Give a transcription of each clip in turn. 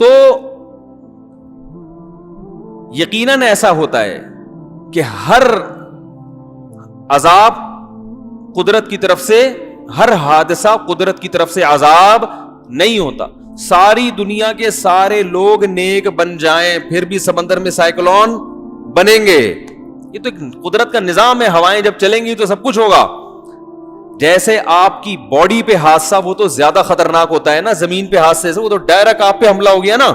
تو یقیناً ایسا ہوتا ہے کہ ہر عذاب قدرت کی طرف سے، ہر حادثہ قدرت کی طرف سے عذاب نہیں ہوتا. ساری دنیا کے سارے لوگ نیک بن جائیں پھر بھی سمندر میں سائیکلون بنیں گے. یہ تو ایک قدرت کا نظام ہے. ہوائیں جب چلیں گی تو سب کچھ ہوگا. جیسے آپ کی باڈی پہ حادثہ وہ تو زیادہ خطرناک ہوتا ہے نا زمین پہ حادثے سے، وہ تو ڈائریکٹ آپ پہ حملہ ہو گیا نا.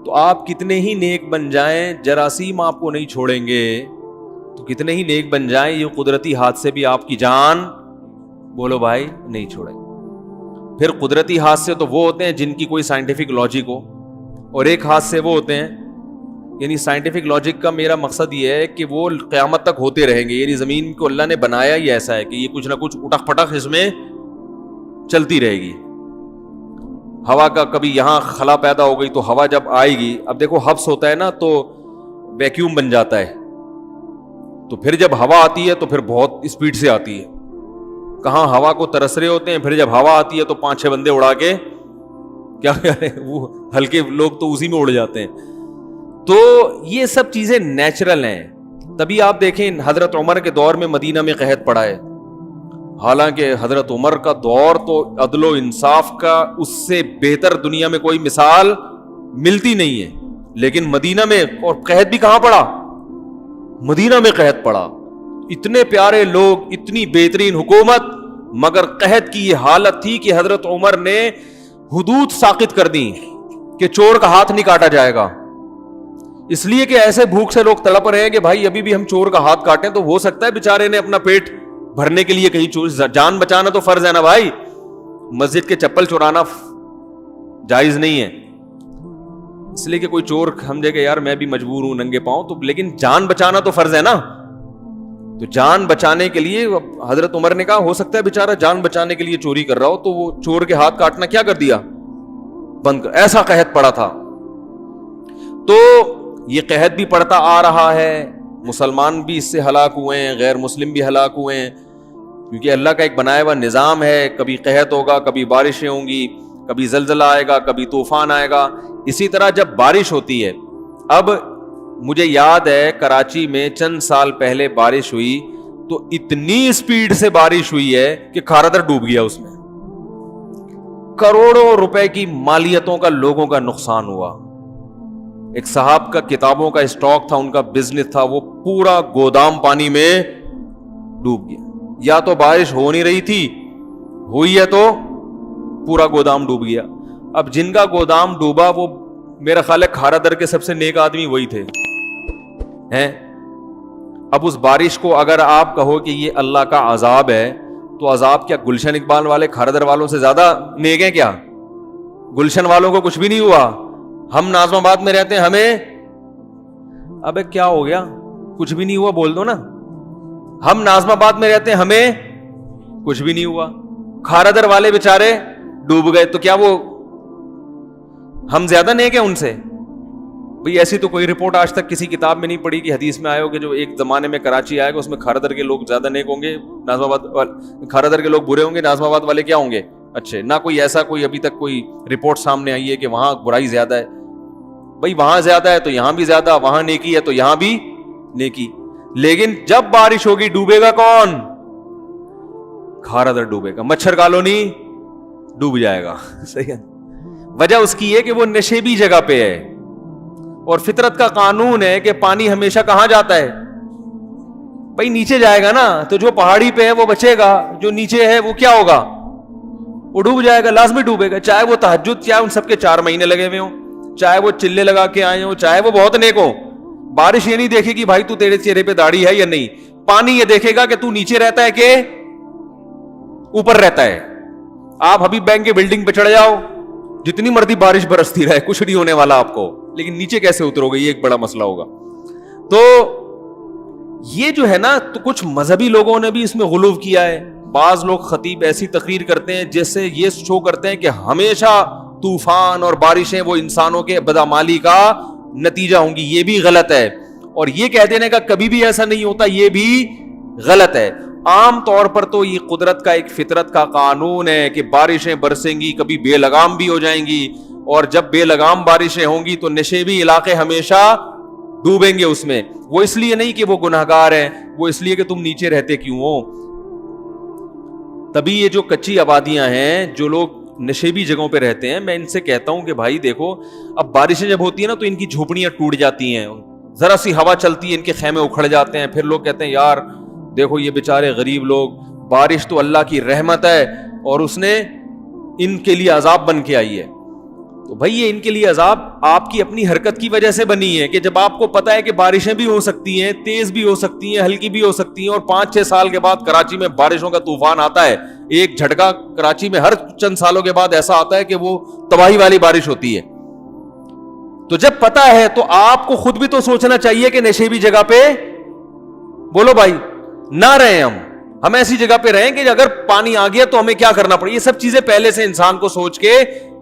تو آپ کتنے ہی نیک بن جائیں جراثیم آپ کو نہیں چھوڑیں گے. تو کتنے ہی نیک بن جائیں یہ قدرتی حادثے بھی آپ کی جان، بولو بھائی، نہیں چھوڑیں. پھر قدرتی حادثے تو وہ ہوتے ہیں جن کی کوئی سائنٹیفک لاجک ہو، اور ایک حادثے وہ ہوتے ہیں، یعنی سائنٹیفک لاجک کا میرا مقصد یہ ہے کہ وہ قیامت تک ہوتے رہیں گے. یعنی زمین کو اللہ نے بنایا ہی ایسا ہے کہ یہ کچھ نہ کچھ اٹک پٹک اس میں چلتی رہے گی. ہوا کا کبھی یہاں خلا پیدا ہو گئی تو ہوا جب آئے گی، اب دیکھو حبس ہوتا ہے نا تو ویکیوم بن جاتا ہے، تو پھر جب ہوا آتی ہے تو پھر بہت اسپیڈ سے آتی ہے. کہاں ہوا کو ترس رہے ہوتے ہیں، پھر جب ہوا آتی ہے تو 5-6 بندے اڑا کے کیا کریں، وہ ہلکے لوگ تو اسی میں اڑ جاتے ہیں. تو یہ سب چیزیں نیچرل ہیں. تبھی آپ دیکھیں حضرت عمر کے دور میں مدینہ میں قحط پڑا ہے. حالانکہ حضرت عمر کا دور تو عدل و انصاف کا اس سے بہتر دنیا میں کوئی مثال ملتی نہیں ہے، لیکن مدینہ میں، اور قحط بھی کہاں پڑا، مدینہ میں قحط پڑا. اتنے پیارے لوگ، اتنی بہترین حکومت، مگر قحط کی یہ حالت تھی کہ حضرت عمر نے حدود ساقط کر دی کہ چور کا ہاتھ نہیں کاٹا جائے گا. اس لیے کہ ایسے بھوک سے لوگ تڑپ رہے ہیں کہ بھائی ابھی بھی ہم چور کا ہاتھ کاٹیں تو ہو سکتا ہے بیچارے نے اپنا پیٹ بھرنے کے لیے کہیں چور، جان بچانا تو فرض ہے نا بھائی. مسجد کے چپل چورانا جائز نہیں ہے، اس لیے کہ کوئی چور سمجھے کہ یار میں بھی مجبور ہوں ننگے پاؤں، تو لیکن جان بچانا تو فرض ہے نا. تو جان بچانے کے لیے حضرت عمر نے کہا ہو سکتا ہے بیچارہ جان بچانے کے لیے چوری کر رہا ہو، تو وہ چور کے ہاتھ کاٹنا کیا کر دیا، بند کر. ایسا قحط پڑا تھا. تو یہ قحط بھی پڑتا آ رہا ہے، مسلمان بھی اس سے ہلاک ہوئے ہیں، غیر مسلم بھی ہلاک ہوئے ہیں، کیونکہ اللہ کا ایک بنایا ہوا نظام ہے. کبھی قحط ہوگا، کبھی بارشیں ہوں گی، کبھی زلزلہ آئے گا، کبھی طوفان آئے گا. اسی طرح جب بارش ہوتی ہے، اب مجھے یاد ہے کراچی میں چند سال پہلے بارش ہوئی تو اتنی اسپیڈ سے بارش ہوئی ہے کہ کھارا در ڈوب گیا. اس میں کروڑوں روپے کی مالیتوں کا لوگوں کا نقصان ہوا. ایک صاحب کا کتابوں کا اسٹاک تھا، ان کا بزنس تھا، وہ پورا گودام پانی میں ڈوب گیا. یا تو بارش ہو نہیں رہی تھی، ہوئی ہے تو پورا گودام ڈوب گیا. اب جن کا گودام ڈوبا وہ میرا خیال ہے کھارا در کے سب سے نیک آدمی وہی تھے ہیں. اب اس بارش کو اگر آپ کہو کہ یہ اللہ کا عذاب ہے، تو عذاب کیا گلشن اقبال والے کھارا در والوں سے زیادہ نیک ہیں کیا؟ گلشن والوں کو کچھ بھی نہیں ہوا. ہم ناظم آباد میں رہتے ہیں، ہمیں ابے کیا ہو گیا، کچھ بھی نہیں ہوا بول دو نا. ہم ناظم آباد میں رہتے ہیں، ہمیں کچھ بھی نہیں ہوا. کھارا در والے بیچارے ڈوب گئے، تو کیا وہ ہم زیادہ نیک ہیں ان سے؟ بھئی ایسی تو کوئی رپورٹ آج تک کسی کتاب میں نہیں پڑھی کہ حدیث میں آئے ہو کہ جو ایک زمانے میں کراچی آئے گا اس میں کھارا در کے لوگ زیادہ نیک ہوں گے، ناظم آباد کھارا در کے لوگ برے ہوں گے، ناظم آباد والے کیا ہوں گے اچھے. نہ کوئی ایسا کوئی ابھی تک کوئی رپورٹ سامنے آئی ہے کہ وہاں برائی زیادہ ہے. بھئی وہاں زیادہ ہے تو یہاں بھی زیادہ، وہاں نیکی ہے تو یہاں بھی نیکی. لیکن جب بارش ہوگی ڈوبے گا کون؟ کھارا در ڈوبے گا، مچھر کالونی ڈوب جائے گا. صحیح ہے. وجہ اس کی ہے کہ وہ نشیبی جگہ پہ ہے، اور فطرت کا قانون ہے کہ پانی ہمیشہ کہاں جاتا ہے؟ بھئی نیچے جائے گا نا. تو جو پہاڑی پہ ہے وہ بچے گا، جو نیچے ہے وہ کیا ہوگا؟ وہ ڈوب جائے گا، لازمی ڈوبے گا. چاہے وہ تہجد، چاہے ان سب کے 4 مہینے لگے ہوئے ہوں، چاہے وہ چلے لگا کے آئے ہوں، چاہے وہ بہت نیک ہو. بارش یہ نہیں دیکھے گی بھائی تو تیرے چہرے پہ داڑھی ہے یا نہیں. پانی یہ دیکھے گا کہ تو نیچے رہتا ہے کہ اوپر رہتا ہے. آپ ابھی بینک کے بلڈنگ پہ چڑھ جاؤ، جتنی مرضی بارش برستی رہے کچھ نہیں ہونے والا آپ کو، لیکن نیچے کیسے اترو گے یہ ایک بڑا مسئلہ ہوگا. تو یہ جو ہے نا، تو کچھ مذہبی لوگوں نے بھی اس میں غلو کیا ہے. بعض لوگ خطیب ایسی تقریر کرتے ہیں جیسے یہ شو کرتے ہیں کہ ہمیشہ طوفان اور بارشیں وہ انسانوں کے بدعمالی کا نتیجہ ہوں گی. یہ بھی غلط ہے، اور یہ کہہ دینے کا کبھی بھی ایسا نہیں ہوتا یہ بھی غلط ہے. عام طور پر تو یہ قدرت کا ایک فطرت کا قانون ہے کہ بارشیں برسیں گی، کبھی بے لگام بھی ہو جائیں گی، اور جب بے لگام بارشیں ہوں گی تو نشیبی علاقے ہمیشہ ڈوبیں گے اس میں. وہ اس لیے نہیں کہ وہ گناہگار ہیں, وہ اس لیے کہ تم نیچے رہتے کیوں ہو. تبھی یہ جو کچی آبادیاں ہیں, جو لوگ نشیبی جگہوں پہ رہتے ہیں, میں ان سے کہتا ہوں کہ بھائی دیکھو, اب بارشیں جب ہوتی ہیں نا تو ان کی جھوپڑیاں ٹوٹ جاتی ہیں, ذرا سی ہوا چلتی ہے ان کے خیمے اکھڑ جاتے ہیں. پھر لوگ کہتے ہیں یار دیکھو یہ بیچارے غریب لوگ, بارش تو اللہ کی رحمت ہے اور اس نے ان کے لیے عذاب بن کے آئی ہے. تو بھائی یہ ان کے لیے عذاب آپ کی اپنی حرکت کی وجہ سے بنی ہے, کہ جب آپ کو پتا ہے کہ بارشیں بھی ہو سکتی ہیں, تیز بھی ہو سکتی ہیں, ہلکی بھی ہو سکتی ہیں, اور 5-6 سال کے بعد کراچی میں بارشوں کا طوفان آتا ہے, ایک جھٹکا کراچی میں ہر چند سالوں کے بعد ایسا آتا ہے کہ وہ تباہی والی بارش ہوتی ہے. تو جب پتا ہے تو آپ کو خود بھی تو سوچنا چاہیے کہ نشیبی جگہ پہ بولو بھائی نہ رہیں, ہم ایسی جگہ پہ رہیں کہ اگر پانی آ گیا تو ہمیں کیا کرنا پڑے. یہ سب چیزیں پہلے سے انسان کو سوچ کے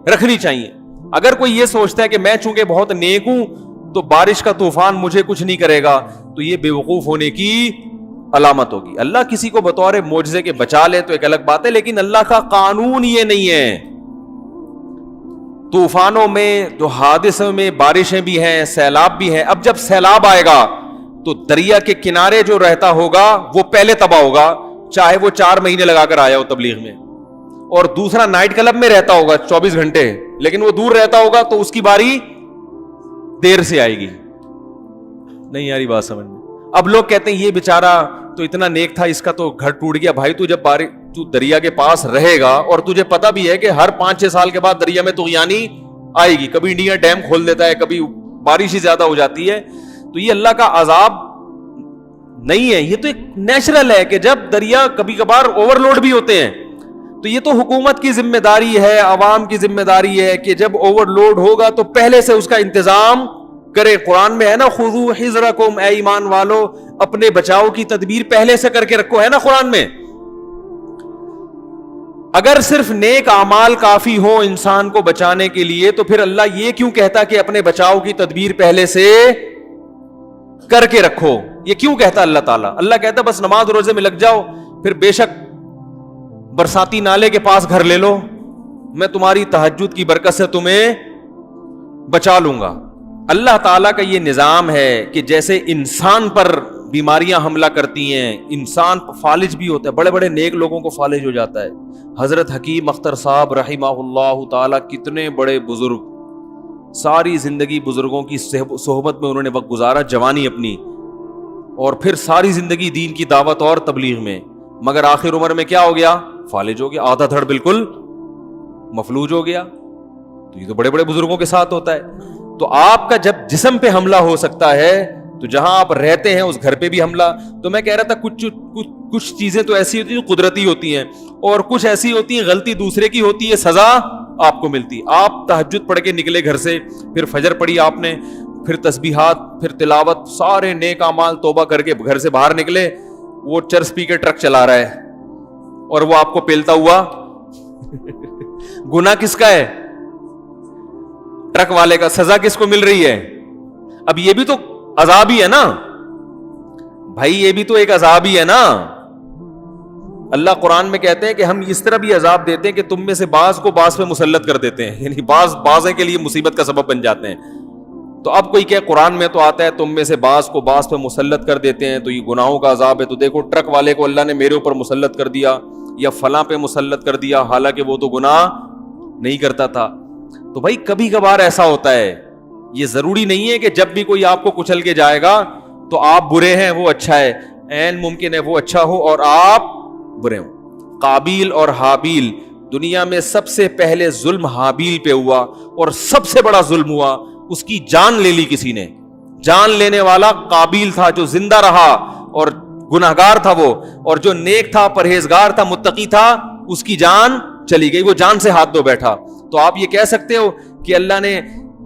رکھنی چاہیے. اگر کوئی یہ سوچتا ہے کہ میں چونکہ بہت نیک ہوں تو بارش کا طوفان مجھے کچھ نہیں کرے گا, تو یہ بے وقوف ہونے کی علامت ہوگی. اللہ کسی کو بطور معجزے کے بچا لے تو ایک الگ بات ہے, لیکن اللہ کا قانون یہ نہیں ہے. طوفانوں میں, جو حادثوں میں بارشیں بھی ہیں, سیلاب بھی ہیں. اب جب سیلاب آئے گا تو دریا کے کنارے جو رہتا ہوگا وہ پہلے تباہ ہوگا, چاہے وہ 4 مہینے لگا کر آیا ہو تبلیغ میں, اور دوسرا نائٹ کلب میں رہتا ہوگا 24 گھنٹے, لیکن وہ دور رہتا ہوگا تو اس کی باری دیر سے آئے گی. نہیں یاری بات سمجھ میں. اب لوگ کہتے ہیں یہ بیچارہ تو اتنا نیک تھا, اس کا تو گھر ٹوٹ گیا. بھائی تو جب تو دریا کے پاس رہے گا اور تجھے پتا بھی ہے کہ ہر 5-6 سال کے بعد دریا میں طغیانی آئے گی, کبھی انڈیا ڈیم کھول دیتا ہے, کبھی بارش ہی زیادہ ہو جاتی ہے, تو یہ اللہ کا عذاب نہیں ہے, یہ تو ایک نیچرل ہے کہ جب دریا کبھی کبھار اوور لوڈ بھی ہوتے ہیں تو یہ تو حکومت کی ذمہ داری ہے, عوام کی ذمہ داری ہے کہ جب اوور لوڈ ہوگا تو پہلے سے اس کا انتظام کرے. قرآن میں ہے نا خذوا حذرکم, اے ایمان والو اپنے بچاؤ کی تدبیر پہلے سے کر کے رکھو, ہے نا قرآن میں. اگر صرف نیک اعمال کافی ہو انسان کو بچانے کے لیے تو پھر اللہ یہ کیوں کہتا کہ اپنے بچاؤ کی تدبیر پہلے سے کر کے رکھو؟ یہ کیوں کہتا اللہ تعالیٰ؟ اللہ کہتا بس نماز روزے میں لگ جاؤ, پھر بے شک برساتی نالے کے پاس گھر لے لو, میں تمہاری تہجد کی برکت سے تمہیں بچا لوں گا. اللہ تعالیٰ کا یہ نظام ہے کہ جیسے انسان پر بیماریاں حملہ کرتی ہیں, انسان فالج بھی ہوتا ہے, بڑے بڑے نیک لوگوں کو فالج ہو جاتا ہے. حضرت حکیم اختر صاحب رحمہ اللہ تعالیٰ کتنے بڑے بزرگ, ساری زندگی بزرگوں کی صحبت میں انہوں نے وقت گزارا, جوانی اپنی, اور پھر ساری زندگی دین کی دعوت اور تبلیغ میں, مگر آخر عمر میں کیا ہو گیا؟ فالج ہو گیا, آدھا دھڑ بالکل مفلوج ہو گیا. تو یہ تو بڑے بڑے بزرگوں کے ساتھ ہوتا ہے. تو آپ کا جب جسم پہ حملہ ہو سکتا ہے تو جہاں آپ رہتے ہیں اس گھر پہ بھی حملہ. تو میں کہہ رہا تھا کچھ چیزیں تو ایسی ہوتی ہیں جو قدرتی ہوتی ہیں, اور کچھ ایسی ہوتی ہیں غلطی دوسرے کی ہوتی ہے, سزا آپ کو ملتی. آپ تہجد پڑھ کے نکلے گھر سے, پھر فجر پڑھی آپ نے, پھر تسبیحات, پھر تلاوت, سارے نیک اعمال توبہ کر کے گھر سے باہر نکلے, وہ چرس پی کے ٹرک چلا رہا ہے اور وہ آپ کو پیلتا ہوا گناہ کس کا ہے؟ ٹرک والے کا. سزا کس کو مل رہی ہے؟ اب یہ بھی تو عذاب ہی ہے نا بھائی, یہ بھی تو ایک عذاب ہی ہے نا. اللہ قرآن میں کہتے ہیں کہ ہم اس طرح بھی عذاب دیتے ہیں کہ تم میں سے بعض کو بعض پہ مسلط کر دیتے ہیں, یعنی بعض کے لیے مصیبت کا سبب بن جاتے ہیں. تو اب کوئی کہ قرآن میں تو آتا ہے تم میں سے بعض کو بعض پہ مسلط کر دیتے ہیں, تو یہ گناہوں کا عذاب ہے. تو دیکھو ٹرک والے کو اللہ نے میرے اوپر مسلط کر دیا یا فلاں پہ مسلط کر دیا, حالانکہ وہ تو گناہ نہیں کرتا تھا. تو بھائی کبھی کبھار ایسا ہوتا ہے, یہ ضروری نہیں ہے کہ جب بھی کوئی آپ کو کچل کے جائے گا تو آپ برے ہیں وہ اچھا ہے, عین ممکن ہے وہ اچھا ہو اور آپ برے ہوں. قابیل اور حابیل, دنیا میں سب سے پہلے ظلم حابیل پہ ہوا, اور سب سے بڑا ظلم ہوا, اس کی جان لے لی کسی نے. جان لینے والا قابیل تھا جو زندہ رہا اور گناہگار تھا وہ, اور جو نیک تھا, پرہیزگار تھا, متقی تھا, اس کی جان چلی گئی, وہ جان سے ہاتھ دھو بیٹھا. تو آپ یہ کہہ سکتے ہو کہ اللہ نے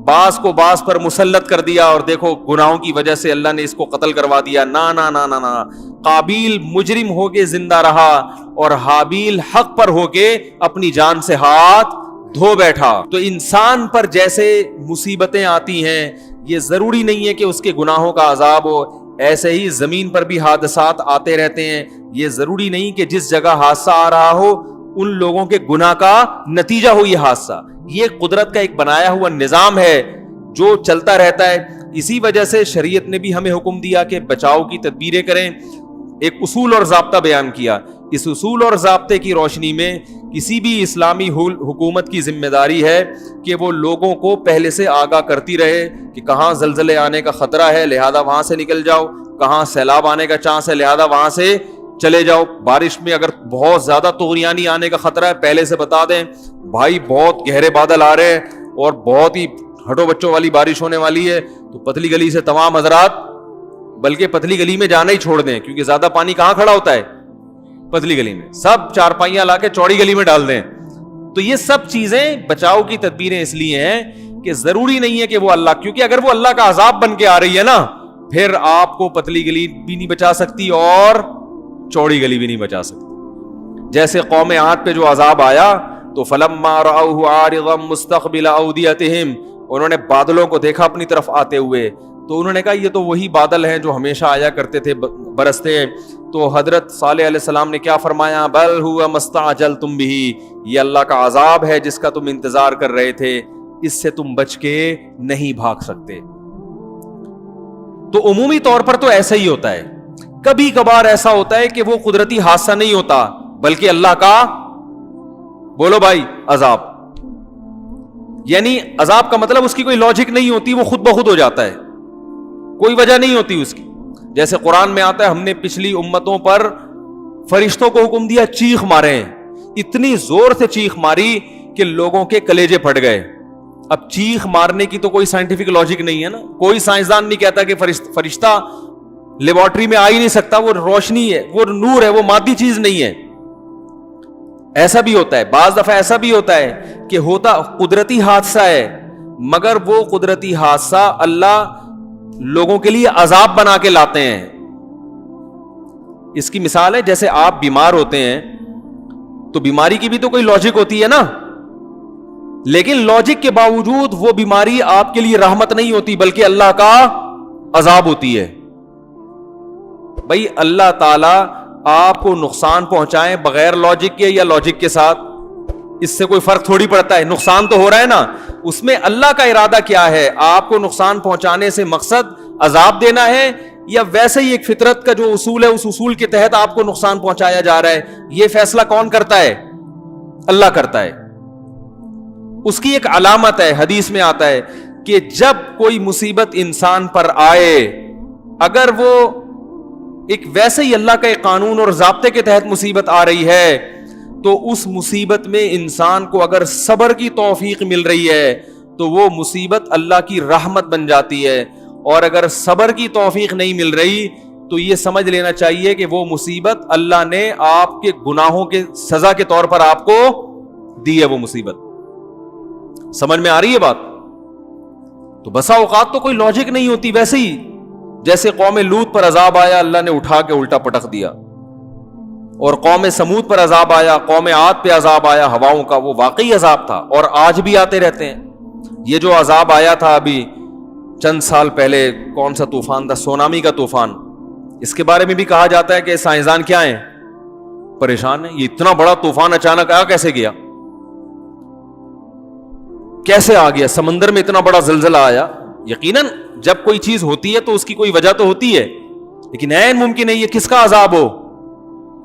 بعض کو بعض پر مسلط کر دیا اور دیکھو گناہوں کی وجہ سے اللہ نے اس کو قتل کروا دیا؟ نا نا نا نا نا. قابیل مجرم ہو کے زندہ رہا اور حابیل حق پر ہو کے اپنی جان سے ہاتھ دھو بیٹھا. تو انسان پر جیسے مصیبتیں آتی ہیں یہ ضروری نہیں ہے کہ اس کے گناہوں کا عذاب ہو, ایسے ہی زمین پر بھی حادثات آتے رہتے ہیں. یہ ضروری نہیں کہ جس جگہ حادثہ آ رہا ہو ان لوگوں کے گناہ کا نتیجہ ہو یہ حادثہ. یہ قدرت کا ایک بنایا ہوا نظام ہے جو چلتا رہتا ہے. اسی وجہ سے شریعت نے بھی ہمیں حکم دیا کہ بچاؤ کی تدبیریں کریں. ایک اصول اور ضابطہ بیان کیا. اس اصول اور ضابطے کی روشنی میں کسی بھی اسلامی حکومت کی ذمہ داری ہے کہ وہ لوگوں کو پہلے سے آگاہ کرتی رہے کہ کہاں زلزلے آنے کا خطرہ ہے لہذا وہاں سے نکل جاؤ, کہاں سیلاب آنے کا چانس ہے لہذا وہاں سے چلے جاؤ, بارش میں اگر بہت زیادہ طغیانی آنے کا خطرہ ہے پہلے سے بتا دیں بھائی بہت گہرے بادل آ رہے ہیں اور بہت ہی ہٹو بچوں والی بارش ہونے والی ہے, تو پتلی گلی سے تمام حضرات بلکہ پتلی گلی میں جانا ہی چھوڑ دیں, کیونکہ زیادہ پانی کہاں کھڑا ہوتا ہے؟ پتلی گلی میں. سب چارپائیاں لا کے چوڑی گلی میں ڈال دیں. تو یہ سب چیزیں بچاؤ کی تدبیریں اس لیے ہیں کہ ضروری نہیں ہے کہ وہ اللہ, کیونکہ اگر وہ اللہ کا عذاب بن کے آ رہی ہے نا پھر آپ کو پتلی گلی بھی نہیں بچا سکتی اور چوڑی گلی بھی نہیں بچا سکتی. جیسے قوم عاد پہ جو عذاب آیا تو فلما رأوه عارضا مستقبل اودیتہم, انہوں نے بادلوں کو دیکھا اپنی طرف آتے ہوئے تو انہوں نے کہا یہ تو وہی بادل ہیں جو ہمیشہ آیا کرتے تھے برستے ہیں. تو حضرت صالح علیہ السلام نے کیا فرمایا؟ بل هو ما استعجلتم به, یہ اللہ کا عذاب ہے جس کا تم انتظار کر رہے تھے, اس سے تم بچ کے نہیں بھاگ سکتے. تو عمومی طور پر تو ایسا ہی ہوتا ہے. کبھی کبھار ایسا ہوتا ہے کہ وہ قدرتی حادثہ نہیں ہوتا بلکہ اللہ کا, بولو بھائی, عذاب. یعنی عذاب کا مطلب اس کی کوئی لاجک نہیں ہوتی, وہ خود بخود ہو جاتا ہے, کوئی وجہ نہیں ہوتی اس کی. جیسے قرآن میں آتا ہے ہم نے پچھلی امتوں پر فرشتوں کو حکم دیا چیخ مارے, اتنی زور سے چیخ ماری کہ لوگوں کے کلیجے پھٹ گئے. اب چیخ مارنے کی تو کوئی سائنٹیفک لاجک نہیں ہے نا, کوئی سائنسدان نہیں کہتا کہ فرشتہ لیبارٹری میں آ ہی نہیں سکتا, وہ روشنی ہے, وہ نور ہے, وہ مادی چیز نہیں ہے. ایسا بھی ہوتا ہے, بعض دفعہ ایسا بھی ہوتا ہے کہ ہوتا قدرتی حادثہ ہے مگر وہ قدرتی حادثہ اللہ لوگوں کے لیے عذاب بنا کے لاتے ہیں. اس کی مثال ہے جیسے آپ بیمار ہوتے ہیں تو بیماری کی بھی تو کوئی لاجک ہوتی ہے نا, لیکن لاجک کے باوجود وہ بیماری آپ کے لیے رحمت نہیں ہوتی بلکہ اللہ کا عذاب ہوتی ہے. بھائی اللہ تعالی آپ کو نقصان پہنچائیں بغیر لاجک کے یا لاجک کے ساتھ, اس سے کوئی فرق تھوڑی پڑتا ہے. نقصان تو ہو رہا ہے نا, اس میں اللہ کا ارادہ کیا ہے؟ آپ کو نقصان پہنچانے سے مقصد عذاب دینا ہے یا ویسے ہی ایک فطرت کا جو اصول ہے اس اصول کے تحت آپ کو نقصان پہنچایا جا رہا ہے؟ یہ فیصلہ کون کرتا ہے؟ اللہ کرتا ہے. اس کی ایک علامت ہے, حدیث میں آتا ہے کہ جب کوئی مصیبت انسان پر آئے, اگر وہ ایک ویسے ہی اللہ کا ایک قانون اور ضابطے کے تحت مصیبت آ رہی ہے تو اس مصیبت میں انسان کو اگر صبر کی توفیق مل رہی ہے تو وہ مصیبت اللہ کی رحمت بن جاتی ہے, اور اگر صبر کی توفیق نہیں مل رہی تو یہ سمجھ لینا چاہیے کہ وہ مصیبت اللہ نے آپ کے گناہوں کے سزا کے طور پر آپ کو دی ہے وہ مصیبت. سمجھ میں آ رہی ہے بات؟ تو بسا اوقات تو کوئی لاجک نہیں ہوتی. ویسے ہی جیسے قوم لوط پر عذاب آیا اللہ نے اٹھا کے الٹا پٹک دیا, اور قوم سمود پر عذاب آیا, قوم عاد پہ عذاب آیا ہواؤں کا, وہ واقعی عذاب تھا اور آج بھی آتے رہتے ہیں. یہ جو عذاب آیا تھا ابھی چند سال پہلے, کون سا طوفان تھا؟ سونامی کا طوفان. اس کے بارے میں بھی کہا جاتا ہے کہ سائنسدان کیا ہیں؟ پریشان ہیں. یہ اتنا بڑا طوفان اچانک آیا کیسے گیا, کیسے آ گیا؟ سمندر میں اتنا بڑا زلزلہ آیا. یقیناً جب کوئی چیز ہوتی ہے تو اس کی کوئی وجہ تو ہوتی ہے, لیکن عین ممکن ہے یہ کس کا عذاب ہو؟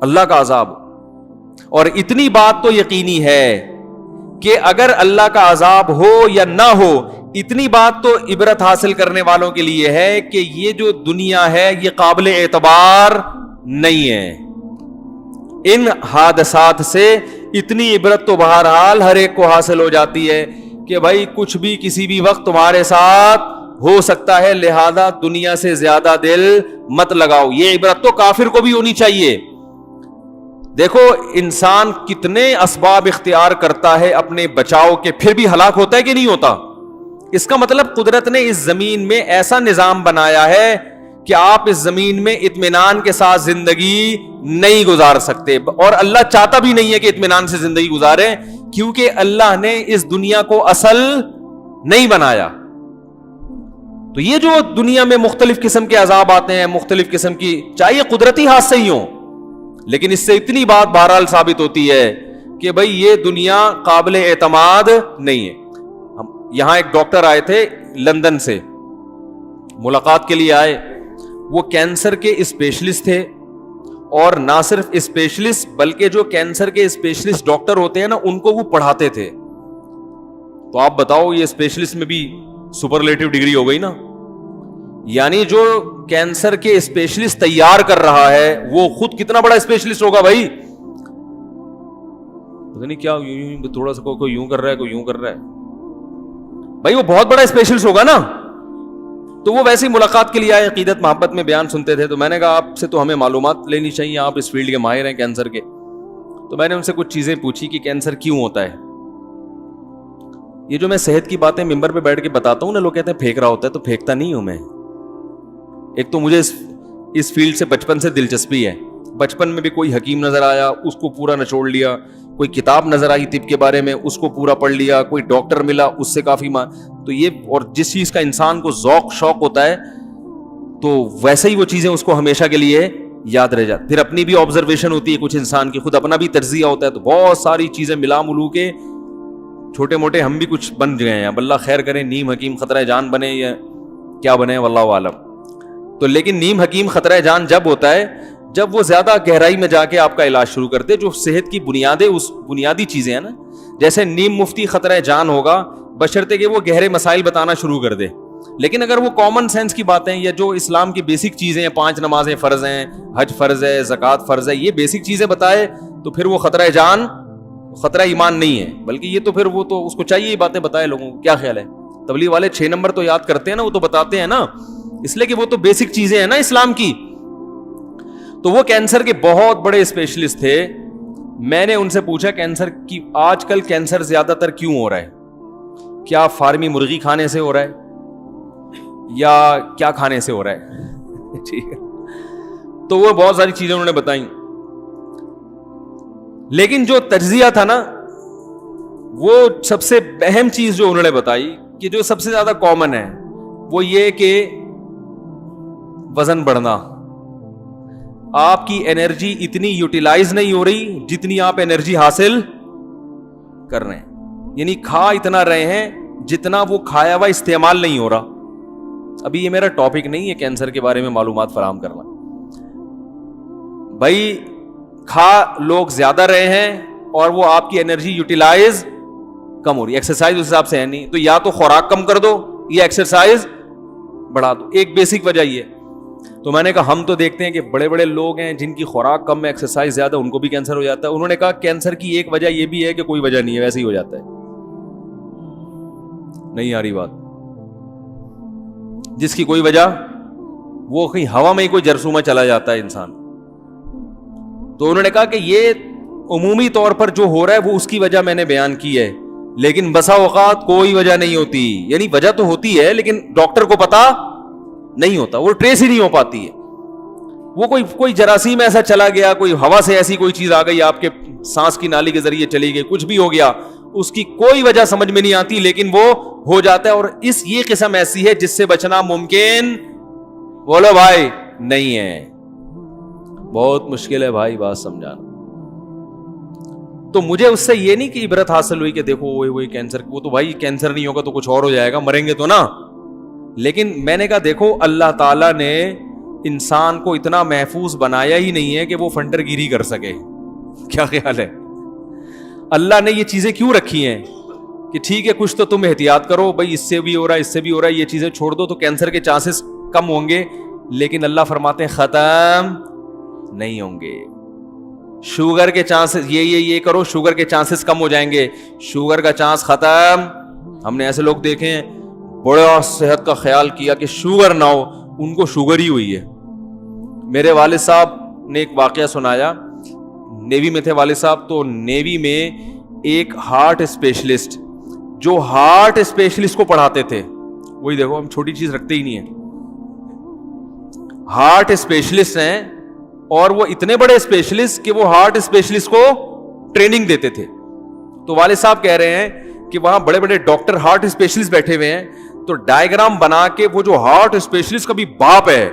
اللہ کا عذاب. اور اتنی بات تو یقینی ہے کہ اگر اللہ کا عذاب ہو یا نہ ہو, اتنی بات تو عبرت حاصل کرنے والوں کے لیے ہے کہ یہ جو دنیا ہے یہ قابل اعتبار نہیں ہے. ان حادثات سے اتنی عبرت تو بہرحال ہر ایک کو حاصل ہو جاتی ہے کہ بھائی کچھ بھی کسی بھی وقت تمہارے ساتھ ہو سکتا ہے, لہذا دنیا سے زیادہ دل مت لگاؤ. یہ عبرت تو کافر کو بھی ہونی چاہیے. دیکھو انسان کتنے اسباب اختیار کرتا ہے اپنے بچاؤ کے, پھر بھی ہلاک ہوتا ہے کہ نہیں ہوتا؟ اس کا مطلب قدرت نے اس زمین میں ایسا نظام بنایا ہے کہ آپ اس زمین میں اطمینان کے ساتھ زندگی نہیں گزار سکتے, اور اللہ چاہتا بھی نہیں ہے کہ اطمینان سے زندگی گزارے, کیونکہ اللہ نے اس دنیا کو اصل نہیں بنایا. تو یہ جو دنیا میں مختلف قسم کے عذاب آتے ہیں, مختلف قسم کی, چاہیے قدرتی حادثے ہی ہوں, لیکن اس سے اتنی بات بہرحال ثابت ہوتی ہے کہ بھائی یہ دنیا قابل اعتماد نہیں ہے. یہاں ایک ڈاکٹر آئے تھے لندن سے, ملاقات کے لیے آئے. وہ کینسر کے اسپیشلسٹ تھے, اور نہ صرف اسپیشلسٹ بلکہ جو کینسر کے اسپیشلسٹ ڈاکٹر ہوتے ہیں نا ان کو وہ پڑھاتے تھے. تو آپ بتاؤ یہ اسپیشلسٹ میں بھی سپرلیٹو ڈگری ہو گئی نا. یعنی جو کینسر کے اسپیشلسٹ تیار کر رہا ہے وہ خود کتنا بڑا اسپیشلسٹ ہوگا بھائی. پتہ نہیں کیا تھوڑا سا کوئی یوں کر رہا ہے, کوئی یوں کر رہا ہے, بھائی وہ بہت بڑا اسپیشلسٹ ہوگا نا. تو وہ ویسے ہی ملاقات کے لیے آئے, عقیدت محبت میں بیان سنتے تھے. تو میں نے کہا آپ سے تو ہمیں معلومات لینی چاہیے, آپ اس فیلڈ کے ماہر ہیں کینسر کے. تو میں نے ان سے کچھ چیزیں پوچھی کہ کینسر کیوں ہوتا ہے. یہ جو میں صحت کی باتیں ممبر پہ بیٹھ کے بتاتا ہوں نا, لوگ کہتے ہیں پھینک رہا ہوتا ہے, تو پھینکتا نہیں ہوں میں. ایک تو مجھے اس فیلڈ سے بچپن سے دلچسپی ہے. بچپن میں بھی کوئی حکیم نظر آیا اس کو پورا نچوڑ لیا, کوئی کتاب نظر آئی طب کے بارے میں اس کو پورا پڑھ لیا, کوئی ڈاکٹر ملا اس سے کافی تو یہ, اور جس چیز کا انسان کو ذوق شوق ہوتا ہے تو ویسے ہی وہ چیزیں اس کو ہمیشہ کے لیے یاد رہ جاتی. پھر اپنی بھی آبزرویشن ہوتی ہے کچھ انسان کی, خود اپنا بھی تجزیہ ہوتا ہے, تو بہت ساری چیزیں ملا ملو کے چھوٹے موٹے ہم بھی کچھ بن گئے ہیں. اب اللہ خیر کرے, نیم حکیم خطرہ جان بنے یا کیا بنے واللہ عالم. تو لیکن نیم حکیم خطرہ جان جب ہوتا ہے جب وہ زیادہ گہرائی میں جا کے آپ کا علاج شروع کرتے, جو صحت کی بنیادیں اس بنیادی چیزیں ہیں نا. جیسے نیم مفتی خطرہ جان ہوگا بشرطے کہ وہ گہرے مسائل بتانا شروع کر دے. لیکن اگر وہ کامن سینس کی باتیں یا جو اسلام کی بیسک چیزیں ہیں, 5 نمازیں فرض ہیں, حج فرض ہے, زکوٰۃ فرض ہے, یہ بیسک چیزیں بتائے تو پھر وہ خطرہ جان خطرہ ایمان نہیں ہے, بلکہ یہ تو پھر وہ تو اس کو چاہیے یہ باتیں بتائے لوگوں کو. کیا خیال ہے؟ تبلیغ والے 6 نمبر تو یاد کرتے ہیں نا, وہ تو بتاتے ہیں نا, اس لیے کہ وہ تو بیسک چیزیں ہیں نا اسلام کی. تو وہ کینسر کے بہت بڑے اسپیشلسٹ تھے. میں نے ان سے پوچھا کینسر کی آج کل کینسر زیادہ تر کیوں ہو رہا ہے؟ کیا فارمی مرغی کھانے سے ہو رہا ہے یا کیا کھانے سے ہو رہا ہے؟ ٹھیک ہے. تو وہ بہت ساری چیزیں انہوں نے بتائیں, لیکن جو تجزیہ تھا نا وہ سب سے اہم چیز جو انہوں نے بتائی کہ جو سب سے زیادہ کامن ہے وہ یہ کہ وزن بڑھنا. آپ کی انرجی اتنی یوٹیلائز نہیں ہو رہی جتنی آپ انرجی حاصل کر رہے ہیں. یعنی کھا اتنا رہے ہیں جتنا وہ کھایا ہوا استعمال نہیں ہو رہا. ابھی یہ میرا ٹاپک نہیں ہے کینسر کے بارے میں معلومات فراہم کرنا. بھائی کھا لوگ زیادہ رہے ہیں اور وہ آپ کی انرجی یوٹیلائز کم ہو رہی ہے. ایکسرسائز اس حساب سے ہے نہیں, تو یا تو خوراک کم کر دو یا ایکسرسائز بڑھا دو. ایک بیسک وجہ یہ. تو میں نے کہا ہم تو دیکھتے ہیں کہ بڑے بڑے لوگ ہیں جن کی خوراک کم ہے, ایکسرسائز زیادہ, ان کو بھی کینسر ہو جاتا ہے. انہوں نے کہا کینسر کی ایک وجہ یہ بھی ہے کہ کوئی وجہ نہیں ہے, ویسے ہی ہو جاتا ہے. نہیں آ رہی بات؟ جس کی کوئی وجہ, وہ کہیں ہوا میں ہی کوئی جرثومہ چلا جاتا ہے انسان. تو انہوں نے کہا کہ یہ عمومی طور پر جو ہو رہا ہے وہ اس کی وجہ میں نے بیان کی ہے, لیکن بسا اوقات کوئی وجہ نہیں ہوتی. یعنی وجہ تو ہوتی ہے لیکن ڈاکٹر کو پتا نہیں ہوتا, وہ ٹریس ہی نہیں ہو پاتی ہے. وہ کوئی جراثیم ایسا چلا گیا, کوئی ہوا سے ایسی کوئی چیز آ گئی, آپ کے سانس کی نالی کے ذریعے چلی گئی, کچھ بھی ہو گیا, اس کی کوئی وجہ سمجھ میں نہیں آتی, لیکن وہ ہو جاتا ہے. اور یہ قسم ایسی ہے جس سے بچنا ممکن بولو بھائی نہیں ہے. بہت مشکل ہے بھائی بات سمجھانا. تو مجھے اس سے یہ نہیں کہ عبرت حاصل ہوئی کہ دیکھو وہی کینسر, وہ تو بھائی کینسر نہیں ہوگا تو کچھ اور ہو جائے گا, مریں گے تو نا. لیکن میں نے کہا دیکھو اللہ تعالیٰ نے انسان کو اتنا محفوظ بنایا ہی نہیں ہے کہ وہ فنٹر گیری کر سکے. کیا خیال ہے؟ اللہ نے یہ چیزیں کیوں رکھی ہیں کہ ٹھیک ہے کچھ تو تم احتیاط کرو, بھائی اس سے بھی ہو رہا ہے, اس سے بھی ہو رہا ہے, یہ چیزیں چھوڑ دو تو کینسر کے چانسز کم ہوں گے. لیکن اللہ فرماتے ہیں ختم نہیں ہوں گے. شوگر کے چانسز یہ کرو, شوگر کے چانسز کم ہو جائیں گے. شوگر کا چانس ختم. ہم نے ایسے لوگ دیکھے ہیں بڑا صحت کا خیال کیا کہ شوگر نہ ہو, ان کو شوگر ہی ہوئی ہے. میرے والد صاحب نے ایک واقعہ سنایا, نیوی میں تھے والد صاحب, تو نیوی میں ایک ہارٹ اسپیشلسٹ جو ہارٹ اسپیشلسٹ کو پڑھاتے تھے, وہی دیکھو ہم چھوٹی چیز رکھتے ہی نہیں ہیں, ہارٹ اسپیشلسٹ ہیں, اور وہ اتنے بڑے اسپیشلسٹ کہ وہ ہارٹ اسپیشلسٹ کو ٹریننگ دیتے تھے. تو والد صاحب کہہ رہے ہیں کہ وہاں بڑے بڑے ڈاکٹر ہارٹ اسپیشلسٹ بیٹھے ہوئے ہیں, تو ڈائیگرام بنا کے وہ جو ہارٹ اسپیشلسٹ کا بھی باپ ہے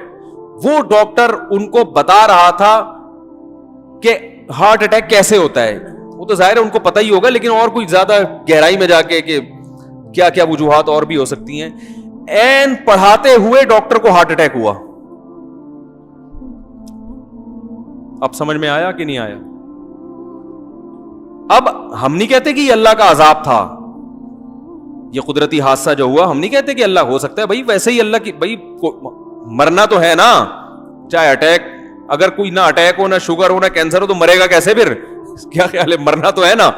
وہ ڈاکٹر ان کو بتا رہا تھا کہ ہارٹ اٹیک کیسے ہوتا ہے. وہ تو ظاہر ہے ان کو پتہ ہی ہوگا, لیکن اور کوئی زیادہ گہرائی میں جا کے کہ کیا کیا وجوہات اور بھی ہو سکتی ہیں. این پڑھاتے ہوئے ڈاکٹر کو ہارٹ اٹیک ہوا. اب سمجھ میں آیا کہ نہیں آیا؟ اب ہم نہیں کہتے کہ یہ اللہ کا عذاب تھا, یہ قدرتی حادثہ جو ہوا, ہم نہیں کہتے کہ اللہ ہو سکتا ہے بھائی ویسے ہی اللہ کی, بھائی مرنا تو ہے نا, چاہے اٹیک, اگر کوئی نہ اٹیک ہو, نہ شوگر ہو, نہ کینسر ہو, تو مرے گا کیسے پھر؟ کیا خیال ہے, مرنا تو ہے نا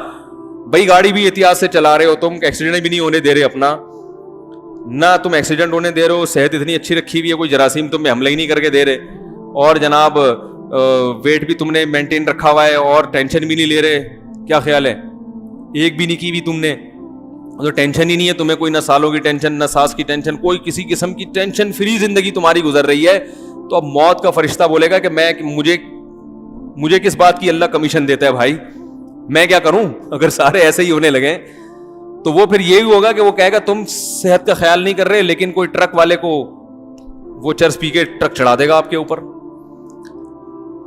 بھائی. گاڑی بھی احتیاط سے چلا رہے ہو تم, ایکسیڈنٹ بھی نہیں ہونے دے رہے اپنا, نہ تم ایکسیڈنٹ ہونے دے رہے ہو, صحت اتنی اچھی رکھی ہوئی ہے, کوئی جراثیم تم پہ حملہ ہی نہیں کر کے دے رہے, اور جناب ویٹ بھی تم نے مینٹین رکھا ہوا ہے اور ٹینشن بھی نہیں لے رہے. کیا خیال ہے, ایک بھی نہیں کی ہوئی تم نے, تو ٹینشن ہی نہیں ہے تمہیں کوئی, نہ سالوں کی ٹینشن, نہ سانس کی ٹینشن, کوئی کسی قسم کی ٹینشن فری زندگی تمہاری گزر رہی ہے. تو اب موت کا فرشتہ بولے گا کہ مجھے کس بات کی اللہ کمیشن دیتا ہے بھائی, میں کیا کروں؟ اگر سارے ایسے ہی ہونے لگے تو وہ پھر یہی ہوگا کہ وہ کہے گا تم صحت کا خیال نہیں کر رہے, لیکن کوئی ٹرک والے کو وہ چرس پی کے ٹرک چڑھا دے گا آپ کے اوپر,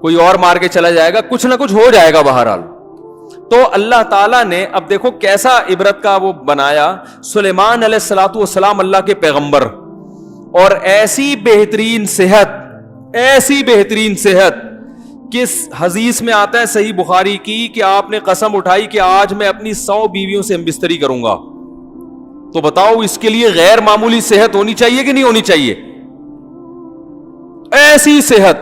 کوئی اور مار کے چلا جائے گا, کچھ نہ کچھ ہو جائے گا بہرحال. تو اللہ تعالیٰ نے اب دیکھو کیسا عبرت کا وہ بنایا. سلیمان علیہ الصلوۃ والسلام اللہ کے پیغمبر, اور ایسی بہترین صحت کس حدیث میں آتا ہے صحیح بخاری کی کہ آپ نے قسم اٹھائی کہ آج میں اپنی 100 بیویوں سے بستری کروں گا. تو بتاؤ اس کے لیے غیر معمولی صحت ہونی چاہیے کہ نہیں ہونی چاہیے؟ ایسی صحت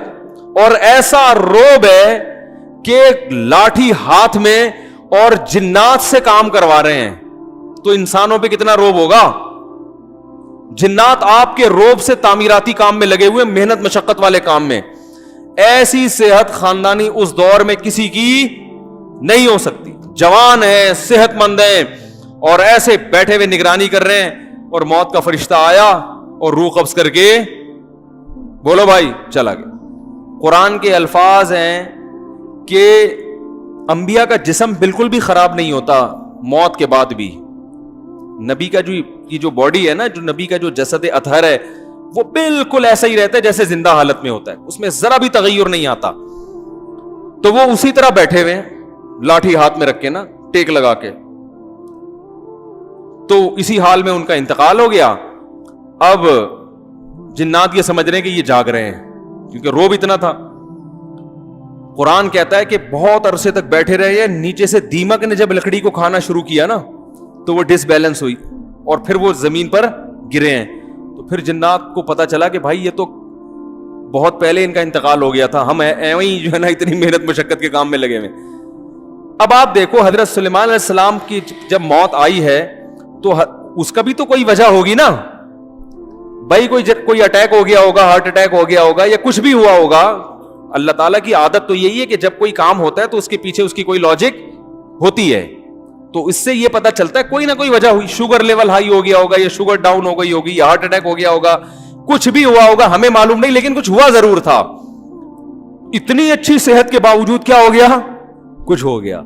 اور ایسا روب ہے کہ لاٹھی ہاتھ میں اور جنات سے کام کروا رہے ہیں, تو انسانوں پہ کتنا روب ہوگا. جنات آپ کے روب سے تعمیراتی کام میں لگے ہوئے, محنت مشقت والے کام میں. ایسی صحت خاندانی اس دور میں کسی کی نہیں ہو سکتی. جوان ہے, صحت مند ہے, اور ایسے بیٹھے ہوئے نگرانی کر رہے ہیں, اور موت کا فرشتہ آیا اور روح قبض کر کے بولو بھائی چلا گیا. قرآن کے الفاظ ہیں کہ انبیاء کا جسم بالکل بھی خراب نہیں ہوتا موت کے بعد بھی. نبی کا جو باڈی ہے نا, جو نبی کا جو جسد اطہر ہے, وہ بالکل ایسا ہی رہتا ہے جیسے زندہ حالت میں ہوتا ہے, اس میں ذرا بھی تغیر نہیں آتا. تو وہ اسی طرح بیٹھے ہوئے ہیں, لاٹھی ہاتھ میں رکھ کے نا, ٹیک لگا کے. تو اسی حال میں ان کا انتقال ہو گیا. اب جنات یہ سمجھ رہے ہیں کہ یہ جاگ رہے ہیں, کیونکہ روب اتنا تھا. قرآن کہتا ہے کہ بہت عرصے تک بیٹھے رہے ہیں. نیچے سے دیمک نے جب لکڑی کو کھانا شروع کیا نا, تو وہ ڈس بیلنس ہوئی اور پھر وہ زمین پر گرے ہیں. تو پھر جنات کو پتا چلا کہ بھائی یہ تو بہت پہلے ان کا انتقال ہو گیا تھا, ہم ایویں ہی جو ہے نا اتنی محنت مشقت کے کام میں لگے ہوئے. اب آپ دیکھو حضرت سلیمان علیہ السلام کی جب موت آئی ہے تو اس کا بھی تو کوئی وجہ ہوگی نا بھائی. کوئی اٹیک ہو گیا ہوگا, ہارٹ اٹیک ہو گیا ہوگا, یا کچھ بھی ہوا ہوگا. اللہ تعالیٰ کی عادت تو یہی ہے کہ جب کوئی کام ہوتا ہے تو اس کے پیچھے اس کی کوئی لاجک ہوتی ہے. تو اس سے یہ پتا چلتا ہے کوئی نہ کوئی وجہ ہوئی, شوگر لیول ہائی ہو گیا ہوگا, یا شوگر ڈاؤن ہو گئی ہوگی, یا ہارٹ اٹیک ہو گیا ہوگا, کچھ بھی ہوا ہوگا, ہمیں معلوم نہیں, لیکن کچھ ہوا ضرور تھا. اتنی اچھی صحت کے باوجود کیا ہو گیا, کچھ ہو گیا.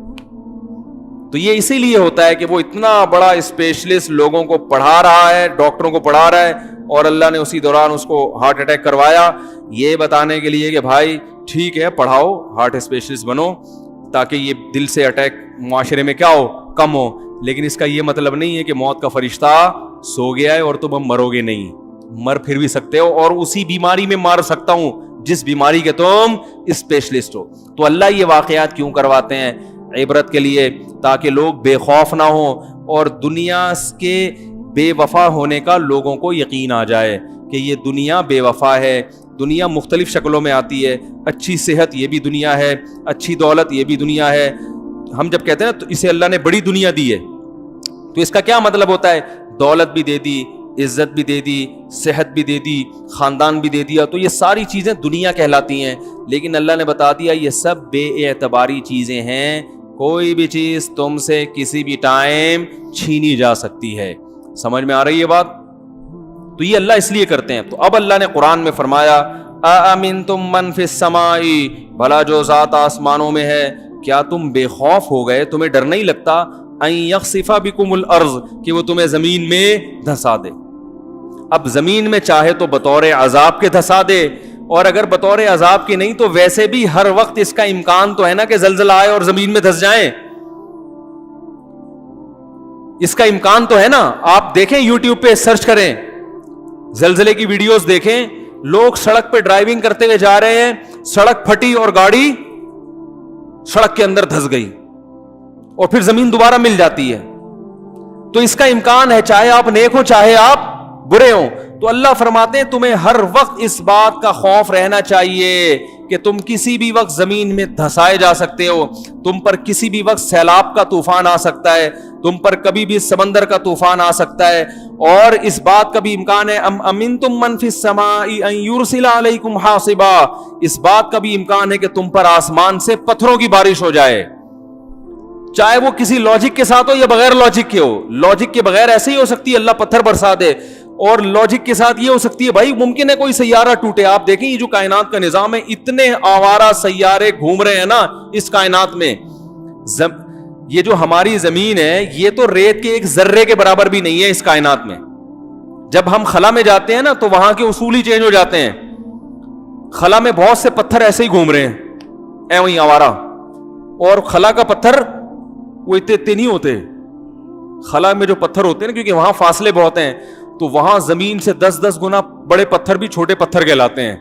تو یہ اسی لیے ہوتا ہے کہ وہ اتنا بڑا اسپیشلسٹ لوگوں کو پڑھا رہا ہے, ڈاکٹروں کو پڑھا رہا ہے, اور اللہ نے اسی دوران اس کو ہارٹ اٹیک کروایا, یہ بتانے کے لیے کہ بھائی ٹھیک ہے پڑھاؤ, ہارٹ اسپیشلسٹ بنو, تاکہ یہ دل سے اٹیک معاشرے میں کیا ہو, کم ہو. لیکن اس کا یہ مطلب نہیں ہے کہ موت کا فرشتہ سو گیا ہے اور تم اب مرو گے نہیں. مر پھر بھی سکتے ہو, اور اسی بیماری میں مار سکتا ہوں جس بیماری کے تم اسپیشلسٹ ہو. تو اللہ یہ واقعات کیوں کرواتے ہیں؟ عبرت کے لیے, تاکہ لوگ بے خوف نہ ہوں اور دنیا کے بے وفا ہونے کا لوگوں کو یقین آ جائے کہ یہ دنیا بے وفا ہے. دنیا مختلف شکلوں میں آتی ہے, اچھی صحت یہ بھی دنیا ہے, اچھی دولت یہ بھی دنیا ہے. ہم جب کہتے ہیں نا تو اسے اللہ نے بڑی دنیا دی ہے, تو اس کا کیا مطلب ہوتا ہے؟ دولت بھی دے دی, عزت بھی دے دی, صحت بھی دے دی, خاندان بھی دے دیا, تو یہ ساری چیزیں دنیا کہلاتی ہیں. لیکن اللہ نے بتا دیا یہ سب بے اعتباری چیزیں ہیں, کوئی بھی چیز تم سے کسی بھی ٹائم چھینی جا سکتی ہے. سمجھ میں آ رہی ہے بات؟ تو یہ اللہ اس لیے کرتے ہیں. تو اب اللہ نے قرآن میں فرمایا اَأَمِنْتُم مَّن فِي السَّمَاءِ, بھلا جو ذات آسمانوں میں ہے, کیا تم بے خوف ہو گئے, تمہیں ڈر نہیں لگتا ان یخسف بکم الارض, کہ وہ تمہیں زمین میں دھسا دے. اب زمین میں چاہے تو بطور عذاب کے دھسا دے, اور اگر بطور عذاب کے نہیں تو ویسے بھی ہر وقت اس کا امکان تو ہے نا کہ زلزلہ آئے اور زمین میں دھس جائیں. اس کا امکان تو ہے نا. آپ دیکھیں یوٹیوب پہ سرچ کریں, زلزلے کی ویڈیوز دیکھیں, لوگ سڑک پہ ڈرائیونگ کرتے ہوئے جا رہے ہیں, سڑک پھٹی اور گاڑی سڑک کے اندر دھس گئی اور پھر زمین دوبارہ مل جاتی ہے. تو اس کا امکان ہے, چاہے آپ نیک ہو چاہے آپ برے ہوں. تو اللہ فرماتے ہیں تمہیں ہر وقت اس بات کا خوف رہنا چاہیے کہ تم کسی بھی وقت زمین میں دھسائے جا سکتے ہو, تم پر کسی بھی وقت سیلاب کا طوفان آ سکتا ہے, تم پر کبھی بھی سمندر کا طوفان آ سکتا ہے. اور اس بات کا بھی امکان ہے ام امنتم من فی السماء ان یرسل علیکم حاصبا, اس بات کا بھی امکان ہے کہ تم پر آسمان سے پتھروں کی بارش ہو جائے, چاہے وہ کسی لاجک کے ساتھ ہو یا بغیر لاجک کے ہو. لاجک کے بغیر ایسے ہی ہو سکتی ہے اللہ پتھر برسا دے, اور لاجک کے ساتھ یہ ہو سکتی ہے بھائی ممکن ہے کوئی سیارہ ٹوٹے. آپ دیکھیں یہ جو کائنات کا نظام ہے, اتنے آوارہ سیارے گھوم رہے ہیں نا اس کائنات میں. یہ جو ہماری زمین ہے یہ تو ریت کے ایک ذرے کے برابر بھی نہیں ہے اس کائنات میں. جب ہم خلا میں جاتے ہیں نا تو وہاں کے اصول ہی چینج ہو جاتے ہیں. خلا میں بہت سے پتھر ایسے ہی گھوم رہے ہیں وہیں آوارہ, اور خلا کا پتھر وہ اتنے نہیں ہوتے. خلا میں جو پتھر ہوتے ہیں نا, کیونکہ وہاں فاصلے بہت ہیں, تو وہاں زمین سے 10 گنا بڑے پتھر بھی چھوٹے پتھر کہلاتے ہیں.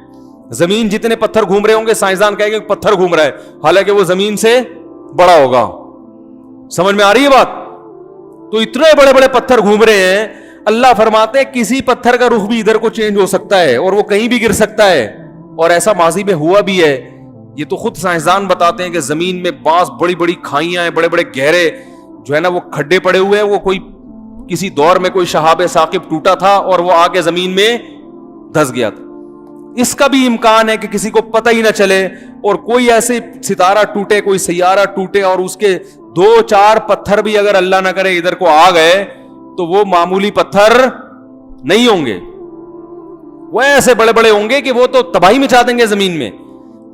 زمین جتنے پتھر گھوم رہے ہوں گے سائنسدان کہیں گے پتھر گھوم رہا ہے, حالانکہ وہ زمین سے بڑا ہوگا. سمجھ میں آ رہی ہے بات؟ تو اتنے بڑے بڑے پتھر گھوم رہے ہیں. اللہ فرماتے ہیں کسی پتھر کا رخ بھی ادھر کو چینج ہو سکتا ہے اور وہ کہیں بھی گر سکتا ہے, اور ایسا ماضی میں ہوا بھی ہے. یہ تو خود سائنسدان بتاتے ہیں کہ زمین میں بعض بڑی بڑی کھائیاں ہیں, بڑے بڑے گہرے جو ہے نا وہ کھڈے پڑے ہوئے ہیں, وہ کوئی کسی دور میں کوئی شہاب ثاقب ٹوٹا تھا اور وہ آ کے زمین میں دھس گیا تھا. اس کا بھی امکان ہے کہ کسی کو پتہ ہی نہ چلے, اور کوئی ایسے ستارہ ٹوٹے, کوئی سیارہ ٹوٹے, اور اس کے 2-4 پتھر بھی اگر اللہ نہ کرے ادھر کو آ گئے تو وہ معمولی پتھر نہیں ہوں گے, وہ ایسے بڑے بڑے ہوں گے کہ وہ تو تباہی مچا دیں گے زمین میں.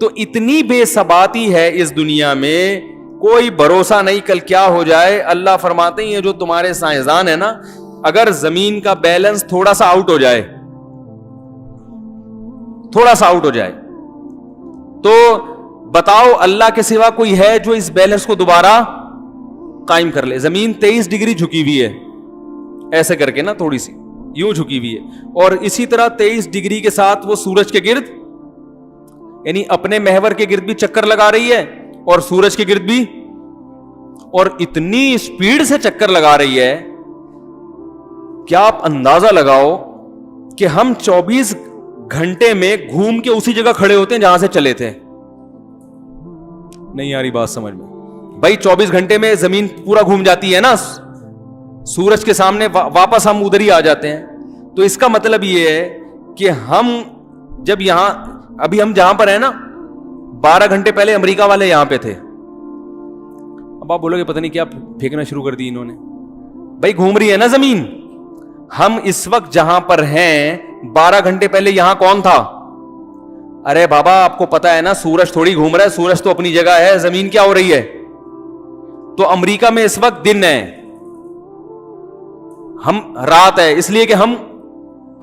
تو اتنی بے ثباتی ہے اس دنیا میں, کوئی بھروسہ نہیں کل کیا ہو جائے. اللہ فرماتے ہیں یہ جو تمہارے سائنسدان ہیں نا, اگر زمین کا بیلنس تھوڑا سا آؤٹ ہو جائے, تھوڑا سا آؤٹ ہو جائے, تو بتاؤ اللہ کے سوا کوئی ہے جو اس بیلنس کو دوبارہ قائم کر لے. زمین 23 ڈگری جھکی ہوئی ہے, ایسے کر کے نا تھوڑی سی یوں جھکی ہوئی ہے, اور اسی طرح 23 ڈگری کے ساتھ وہ سورج کے گرد, یعنی اپنے محور کے گرد بھی چکر لگا رہی ہے اور سورج کے گرد بھی, اور اتنی سپیڈ سے چکر لگا رہی ہے. کیا آپ اندازہ لگاؤ کہ ہم 24 گھنٹے میں گھوم کے اسی جگہ کھڑے ہوتے ہیں جہاں سے چلے تھے. نہیں آ رہی بات سمجھ میں بھائی؟ 24 گھنٹے میں زمین پورا گھوم جاتی ہے نا سورج کے سامنے, واپس ہم ادھر ہی آ جاتے ہیں. تو اس کا مطلب یہ ہے کہ ہم جب یہاں, ابھی ہم جہاں پر ہیں نا, 12 گھنٹے پہلے امریکہ والے یہاں پہ تھے. اب آپ بولو گے پتہ نہیں کیا پھینکنا شروع کر دی انہوں نے. بھائی گھوم رہی ہے نا زمین. ہم اس وقت جہاں پر ہیں 12 گھنٹے پہلے یہاں کون تھا؟ ارے بابا آپ کو پتا ہے نا سورج تھوڑی گھوم رہا ہے, سورج تو اپنی جگہ ہے, زمین کیا ہو رہی ہے؟ تو امریکہ میں اس وقت دن ہے, ہم رات ہے, اس لیے کہ ہم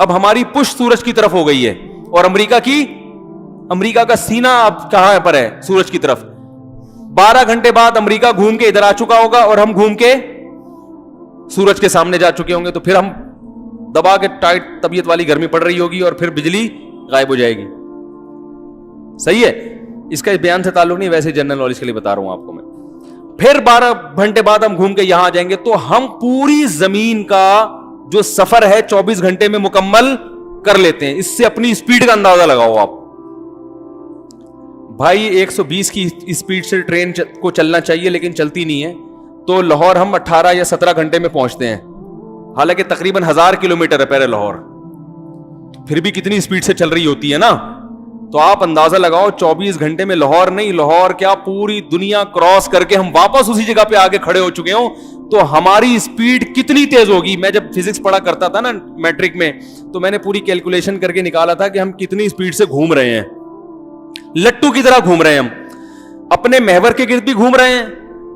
اب ہماری پشت سورج کی طرف ہو گئی ہے, اور امریکہ کا سینہ اب کہاں پر ہے؟ سورج کی طرف. 12 گھنٹے بعد امریکہ گھوم کے ادھر آ چکا ہوگا اور ہم گھوم کے سورج کے سامنے جا چکے ہوں گے. تو پھر ہم دبا کے ٹائٹ طبیعت والی گرمی پڑ رہی ہوگی اور پھر بجلی غائب ہو جائے گی. صحیح ہے؟ اس کا بیان سے تعلق نہیں, ویسے جنرل نالج کے لیے بتا رہا ہوں آپ کو میں. پھر 12 گھنٹے بعد ہم گھوم کے یہاں آ جائیں گے, تو ہم پوری زمین کا جو سفر ہے 24 گھنٹے میں مکمل کر لیتے ہیں. اس سے اپنی اسپیڈ کا اندازہ لگاؤ آپ. بھائی 120 کی اسپیڈ سے ٹرین کو چلنا چاہیے لیکن چلتی نہیں ہے, تو لاہور ہم 18 یا 17 گھنٹے میں پہنچتے ہیں, حالانکہ تقریباً 1000 کلومیٹر ہے پہلے لاہور, پھر بھی کتنی اسپیڈ سے چل رہی ہوتی ہے نا. تو آپ اندازہ لگاؤ 24 گھنٹے میں لاہور نہیں, لاہور کیا پوری دنیا کراس کر کے ہم واپس اسی جگہ پہ آگے کھڑے ہو چکے ہوں, تو ہماری اسپیڈ کتنی تیز ہوگی. میں جب فزکس پڑھا کرتا تھا نا میٹرک میں, تو میں نے پوری کیلکولیشن کر کے نکالا تھا کہ ہم کتنی اسپیڈ سے گھوم رہے ہیں. لٹو کی طرح گھوم رہے ہیں ہم, اپنے محور کے گرد بھی گھوم رہے ہیں,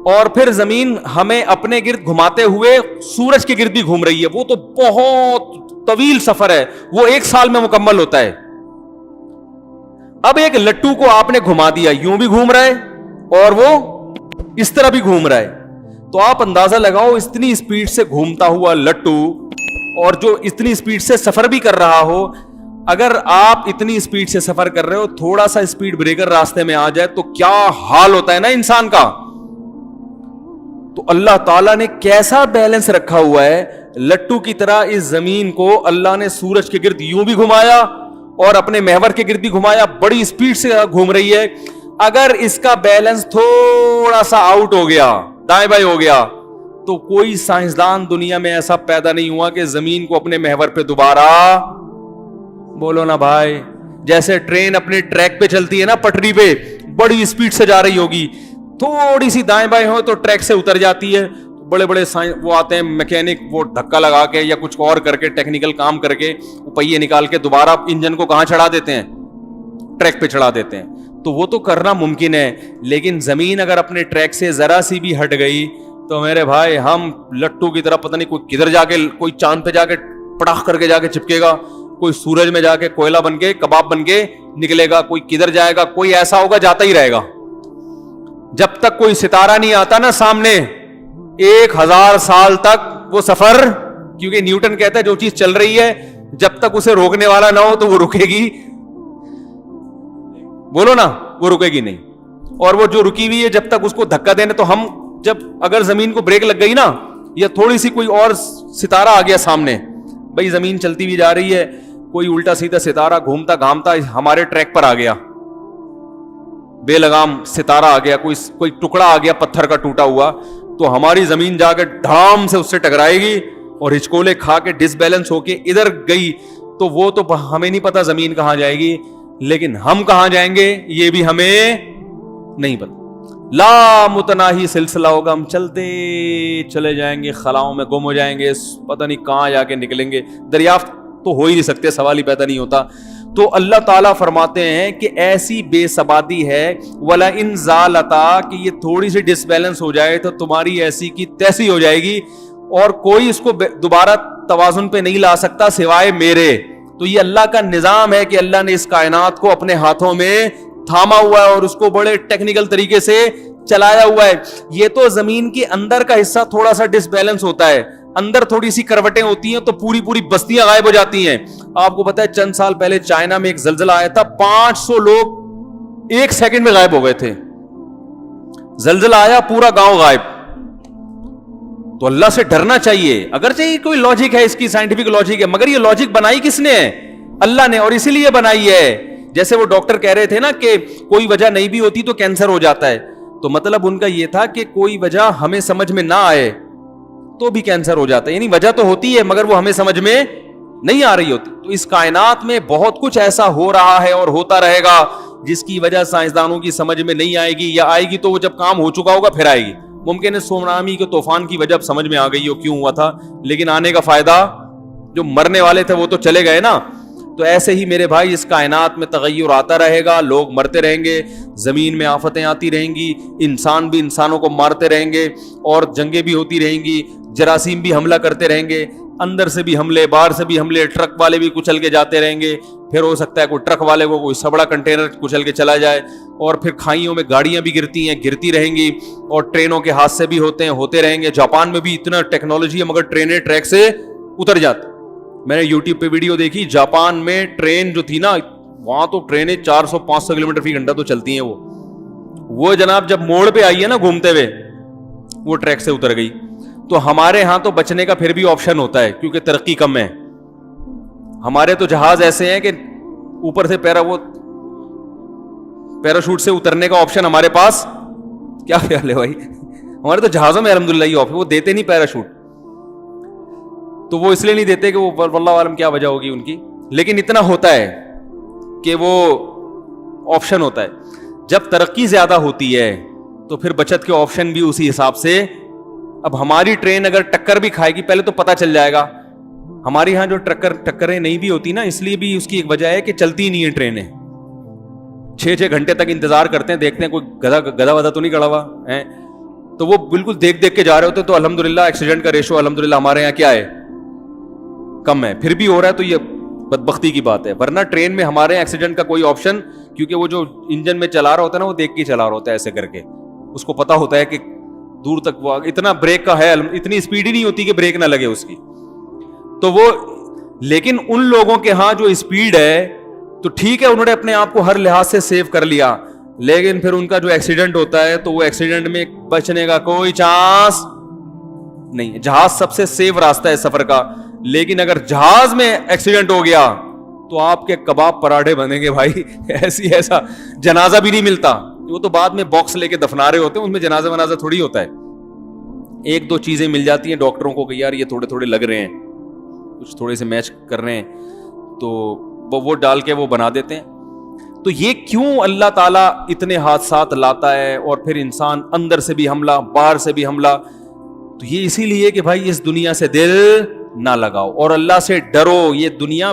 اور پھر زمین ہمیں اپنے گرد گھماتے ہوئے سورج کے گرد بھی گھوم رہی ہے. وہ تو بہت طویل سفر ہے, وہ 1 سال میں مکمل ہوتا ہے. اب ایک لٹو کو آپ نے گھما دیا, یوں بھی گھوم رہا ہے اور وہ اس طرح بھی گھوم رہا ہے, تو آپ اندازہ لگاؤ اتنی اسپیڈ سے گھومتا ہوا لٹو اور جو اتنی اسپیڈ سے سفر بھی کر رہا ہو, اگر آپ اتنی اسپیڈ سے سفر کر رہے ہو, تھوڑا سا اسپیڈ بریکر راستے میں آ جائے تو کیا حال ہوتا ہے نا انسان کا. تو اللہ تعالیٰ نے کیسا بیلنس رکھا ہوا ہے, لٹو کی طرح اس زمین کو اللہ نے سورج کے گرد یوں بھی گھمایا اور اپنے محور کے گرد بھی گھمایا, بڑی اسپیڈ سے گھوم رہی ہے. اگر اس کا بیلنس تھوڑا سا آؤٹ ہو گیا, دائیں بائیں ہو گیا, تو کوئی سائنسدان دنیا میں ایسا پیدا نہیں ہوا کہ زمین کو اپنے محور پہ دوبارہ, بولو نا بھائی, جیسے ٹرین اپنے ٹریک پہ چلتی ہے نا, پٹری پہ بڑی اسپیڈ سے جا رہی ہوگی, تھوڑی سی دائیں بائیں ہو تو ٹریک سے اتر جاتی ہے. بڑے بڑے وہ آتے ہیں میکینک, وہ دھکا لگا کے یا کچھ اور کر کے ٹیکنیکل کام کر کے وہ پہیے نکال کے دوبارہ انجن کو کہاں چڑھا دیتے ہیں, ٹریک پہ چڑھا دیتے ہیں. تو وہ تو کرنا ممکن ہے, لیکن زمین اگر اپنے ٹریک سے ذرا سی بھی ہٹ گئی تو میرے بھائی ہم لٹو کی طرح پتہ نہیں کوئی کدھر جا کے, کوئی چاند پہ جا کے پڑاخ کر کے جا کے چپکے گا, کوئی سورج میں جا کے کوئلہ بن کے کباب بن کے نکلے گا, کوئی کدھر جائے گا, کوئی ایسا ہوگا جاتا ہی رہے گا. جب تک کوئی ستارہ نہیں آتا نا سامنے 1000 سال تک وہ سفر, کیونکہ نیوٹن کہتا ہے جو چیز چل رہی ہے جب تک اسے روکنے والا نہ ہو تو وہ رکے گی, بولو نا, وہ رکے گی نہیں. اور وہ جو رکی ہوئی ہے جب تک اس کو دھکا دینے, تو ہم جب اگر زمین کو بریک لگ گئی نا, یا تھوڑی سی کوئی اور ستارہ آ گیا سامنے, بھائی زمین چلتی بھی جا رہی ہے, کوئی الٹا سیدھا ستارہ گھومتا گھامتا ہمارے ٹریک پر آ گیا, بے لگام ستارہ آ گیا, کوئی ٹکڑا آ گیا پتھر کا ٹوٹا ہوا, تو ہماری زمین جا کے دھام سے اس سے ٹکرائے گی اور ہچکولے کھا کے ڈس بیلنس ہو کے ادھر گئی, تو وہ تو ہمیں نہیں پتا زمین کہاں جائے گی, لیکن ہم کہاں جائیں گے یہ بھی ہمیں نہیں پتا. لا متناہی سلسلہ ہوگا, ہم چلتے چلے جائیں گے, خلاؤں میں گم ہو جائیں گے, پتہ نہیں کہاں جا کے نکلیں گے, دریافت تو ہو ہی نہیں سکتے, سوال ہی پیدا نہیں ہوتا. تو اللہ تعالیٰ فرماتے ہیں کہ ایسی بے ثباتی ہے ولا ان زالتا, کہ یہ تھوڑی سی ڈس بیلنس ہو جائے تو تمہاری ایسی کی تیسی ہو جائے گی, اور کوئی اس کو دوبارہ توازن پہ نہیں لا سکتا سوائے میرے. تو یہ اللہ کا نظام ہے کہ اللہ نے اس کائنات کو اپنے ہاتھوں میں تھاما ہوا ہے اور اس کو بڑے ٹیکنیکل طریقے سے چلایا ہوا ہے. یہ تو زمین کے اندر کا حصہ تھوڑا سا ڈس بیلنس ہوتا ہے, اندر تھوڑی سی کروٹیں ہوتی ہیں تو پوری بستیاں غائب ہو جاتی ہیں. آپ کو پتا ہے چند سال پہلے چائنا میں ایک زلزلہ آیا تھا, 500 لوگ 1 سیکنڈ میں غائب ہو گئے تھے. زلزلہ آیا, پورا گاؤں غائب. تو اللہ سے ڈرنا چاہیے, اگرچہ یہ کوئی لاجک ہے, اس کی سائنٹیفک لاجک ہے, مگر یہ لاجک بنائی کس نے ہے؟ اللہ نے, اور اسی لیے بنائی ہے. جیسے وہ ڈاکٹر کہہ رہے تھے نا کہ کوئی وجہ نہیں بھی ہوتی تو کینسر ہو جاتا ہے, تو مطلب ان کا یہ تھا کہ کوئی وجہ ہمیں سمجھ میں نہ آئے تو بھی کینسر ہو جاتا ہے. یعنی وجہ تو ہوتی ہے مگر وہ ہمیں سمجھ میں نہیں آ رہی ہوتی. تو اس کائنات میں بہت کچھ ایسا ہو رہا ہے اور ہوتا رہے گا جس کی وجہ سائنسدانوں کی سمجھ میں نہیں آئے گی, یا آئے گی تو وہ جب کام ہو چکا ہوگا پھر آئے گی. ممکن ہے سونامی کے طوفان کی وجہ سمجھ میں آ گئی ہو کیوں ہوا تھا, لیکن آنے کا فائدہ, جو مرنے والے تھے وہ تو چلے گئے نا. تو ایسے ہی میرے بھائی اس کائنات میں تغیر آتا رہے گا, لوگ مرتے رہیں گے, زمین میں آفتیں آتی رہیں گی, انسان بھی انسانوں کو مارتے رہیں گے, اور جنگیں بھی ہوتی رہیں گی, جراثیم بھی حملہ کرتے رہیں گے, اندر سے بھی حملے, باہر سے بھی حملے, ٹرک والے بھی کچل کے جاتے رہیں گے. پھر ہو سکتا ہے کوئی ٹرک والے کو کوئی سبڑا کنٹینر کچل کے چلا جائے, اور پھر کھائیوں میں گاڑیاں بھی گرتی ہیں, گرتی رہیں گی, اور ٹرینوں کے حادثے بھی ہوتے رہیں گے. جاپان میں بھی اتنا ٹیکنالوجی ہے مگر ٹرینیں ٹریک سے اتر جاتی. میں نے یوٹیوب پہ ویڈیو دیکھی, جاپان میں ٹرین جو تھی نا, وہاں تو ٹرینیں 400-500 کلومیٹر فی گھنٹہ تو چلتی ہیں. وہ جناب جب موڑ پہ آئی ہے نا گھومتے ہوئے, وہ ٹریک سے اتر گئی. تو ہمارے ہاں تو بچنے کا پھر بھی آپشن ہوتا ہے کیونکہ ترقی کم ہے. ہمارے تو جہاز ایسے ہیں کہ اوپر سے پیراشوٹ سے اترنے کا آپشن ہمارے پاس, کیا خیال ہے بھائی؟ ہمارے تو جہازوں میں الحمدللہ یہ آپشن, وہ دیتے نہیں پیراشوٹ. تو وہ اس لیے نہیں دیتے کہ وہ واللہ عالم کیا وجہ ہوگی ان کی, لیکن اتنا ہوتا ہے کہ وہ آپشن ہوتا ہے. جب ترقی زیادہ ہوتی ہے تو پھر بچت کے آپشن بھی اسی حساب سے. اب ہماری ٹرین اگر ٹکر بھی کھائے گی پہلے تو پتہ چل جائے گا. ہمارے ہاں جو ٹکریں نہیں بھی ہوتی نا, اس لیے بھی اس کی ایک وجہ ہے کہ چلتی نہیں ہے ٹرینیں. 6 گھنٹے تک انتظار کرتے ہیں, دیکھتے ہیں کوئی گدھا ودا تو نہیں کڑا ہوا ہے, تو وہ بالکل دیکھ کے جا رہے ہوتے. تو الحمدللہ ایکسیڈنٹ کا ریشو الحمدللہ ہمارے یہاں کیا ہے, کم ہے. پھر بھی ہو رہا ہے تو یہ بدبختی کی بات ہے, ورنہ ٹرین میں ہمارے ایکسیڈنٹ کا کوئی آپشن, کیونکہ وہ جو انجن میں چلا رہا ہوتا ہے نا وہ دیکھ کے چلا رہا ہوتا ہے ایسے کر کے, اس کو پتا ہوتا ہے کہ دور تک وہ اتنا بریک کا ہے, اتنی اسپیڈ ہی نہیں ہوتی کہ بریک نہ لگے اس کی. تو وہ لیکن ان لوگوں کے ہاں جو اسپیڈ ہے تو ٹھیک ہے, انہوں نے اپنے آپ کو ہر لحاظ سے سیو کر لیا, لیکن پھر ان کا جو ایکسیڈنٹ ہوتا ہے تو وہ ایکسیڈنٹ میں بچنے کا کوئی چانس نہیں ہے. جہاز سب سے سیف راستہ ہے سفر کا, لیکن اگر جہاز میں ایکسیڈنٹ ہو گیا تو آپ کے کباب پراٹھے بنیں گے بھائی. ایسا جنازہ بھی نہیں ملتا. وہ تو بعد میں باکس لے کے دفنا رہے ہوتے ہیں, اس میں جنازہ ونازہ تھوڑی ہوتا ہے. ایک دو چیزیں مل جاتی ہیں ڈاکٹروں کو کہ یار یہ تھوڑے تھوڑے لگ رہے ہیں, کچھ تھوڑے سے میچ کر رہے ہیں, تو وہ ڈال کے وہ بنا دیتے ہیں. تو یہ کیوں اللہ تعالیٰ اتنے حادثات لاتا ہے اور پھر انسان اندر سے بھی حملہ باہر سے بھی حملہ؟ تو یہ اسی لیے کہ بھائی اس دنیا سے دل نہ لگاؤ اور اللہ سے ڈرو, یہ دنیا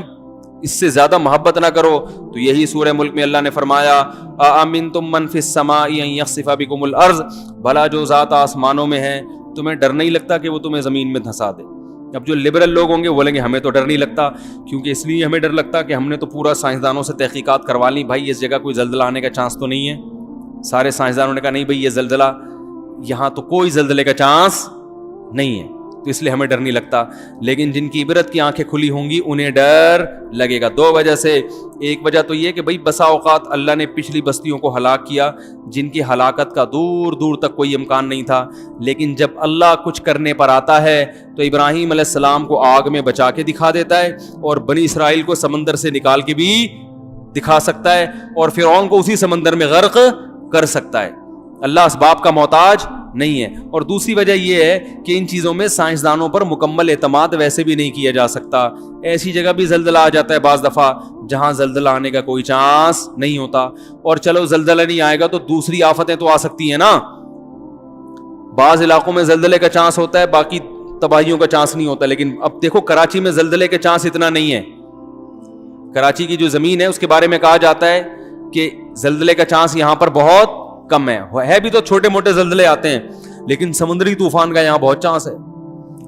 اس سے زیادہ محبت نہ کرو. تو یہی سورہ ملک میں اللہ نے فرمایا اَأَمِنْتُم مَّن فِي السَّمَاءِ أَن يَخْسِفَ بِكُمُ الْأَرْضَ, بھلا جو ذات آسمانوں میں ہے تمہیں ڈر نہیں لگتا کہ وہ تمہیں زمین میں دھسا دے. اب جو لبرل لوگ ہوں گے وہ بولیں گے ہمیں تو ڈر نہیں لگتا, کیونکہ اس لیے ہمیں ڈر لگتا کہ ہم نے تو پورا سائنسدانوں سے تحقیقات کروا لی, بھائی اس جگہ کوئی زلزلہ آنے کا چانس تو نہیں ہے. سارے سائنسدانوں نے کہا نہیں بھائی یہ زلزلہ یہاں تو کوئی زلزلے کا چانس نہیں ہے, تو اس لیے ہمیں ڈر نہیں لگتا. لیکن جن کی عبرت کی آنکھیں کھلی ہوں گی انہیں ڈر لگے گا. دو وجہ سے, ایک وجہ تو یہ کہ بھائی بسا اوقات اللہ نے پچھلی بستیوں کو ہلاک کیا جن کی ہلاکت کا دور دور تک کوئی امکان نہیں تھا, لیکن جب اللہ کچھ کرنے پر آتا ہے تو ابراہیم علیہ السلام کو آگ میں بچا کے دکھا دیتا ہے, اور بنی اسرائیل کو سمندر سے نکال کے بھی دکھا سکتا ہے, اور فرعون کو اسی سمندر میں غرق کر سکتا ہے. اللہ اسباب کا محتاج نہیں ہے. اور دوسری وجہ یہ ہے کہ ان چیزوں میں سائنسدانوں پر مکمل اعتماد ویسے بھی نہیں کیا جا سکتا. ایسی جگہ بھی زلزلہ آ جاتا ہے بعض دفعہ جہاں زلزلہ آنے کا کوئی چانس نہیں ہوتا. اور چلو زلزلہ نہیں آئے گا تو دوسری آفتیں تو آ سکتی ہیں نا. بعض علاقوں میں زلزلے کا چانس ہوتا ہے, باقی تباہیوں کا چانس نہیں ہوتا. لیکن اب دیکھو کراچی میں زلزلے کے چانس اتنا نہیں ہے. کراچی کی جو زمین ہے اس کے بارے میں کہا جاتا ہے کہ زلزلے کا چانس یہاں پر بہت کم ہے بھی تو چھوٹے موٹے زلزلے آتے ہیں, لیکن سمندری طوفان کا یہاں بہت چانس ہے.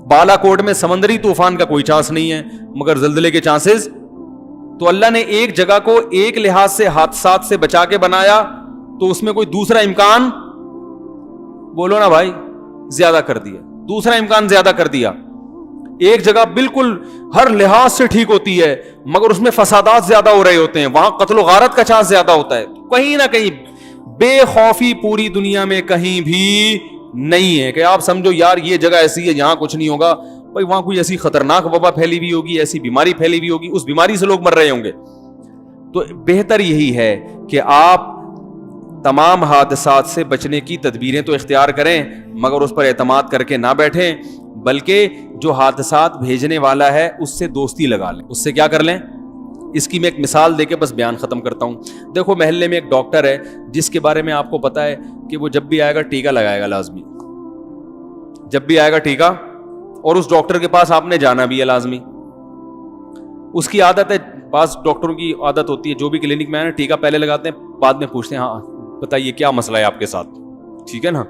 بالا کوٹ میں سمندری طوفان کا کوئی چانس نہیں ہے, مگر زلزلے کے چانسز. تو اللہ نے ایک جگہ کو ایک لحاظ سے حادثات سے بچا کے بنایا, تو اس میں کوئی دوسرا امکان بولو نا بھائی زیادہ کر دیا, دوسرا امکان زیادہ کر دیا. ایک جگہ بالکل ہر لحاظ سے ٹھیک ہوتی ہے مگر اس میں فسادات زیادہ ہو رہے ہوتے ہیں, وہاں قتل و غارت کا چانس زیادہ ہوتا ہے. کہیں نہ کہیں بے خوفی پوری دنیا میں کہیں بھی نہیں ہے کہ آپ سمجھو یار یہ جگہ ایسی ہے یہاں کچھ نہیں ہوگا. بھائی وہاں کوئی ایسی خطرناک وبا پھیلی ہوئی ہوگی, ایسی بیماری پھیلی ہوئی ہوگی, اس بیماری سے لوگ مر رہے ہوں گے. تو بہتر یہی ہے کہ آپ تمام حادثات سے بچنے کی تدبیریں تو اختیار کریں مگر اس پر اعتماد کر کے نہ بیٹھیں, بلکہ جو حادثات بھیجنے والا ہے اس سے دوستی لگا لیں. اس سے کیا کر لیں؟ اس کی میں ایک مثال دے کے بس بیان ختم کرتا ہوں. دیکھو محلے میں ایک ڈاکٹر ہے جس کے بارے میں آپ کو پتا ہے کہ وہ جب بھی آئے گا ٹیکہ لگائے گا لازمی, جب بھی آئے گا ٹیکہ, اور اس ڈاکٹر کے پاس آپ نے جانا بھی ہے لازمی. اس کی عادت ہے, بعض ڈاکٹروں کی عادت ہوتی ہے جو بھی کلینک میں آئے نا ٹیکہ پہلے لگاتے ہیں, بعد میں پوچھتے ہیں ہاں بتائیے کیا مسئلہ ہے آپ کے ساتھ, ٹھیک ہے نا.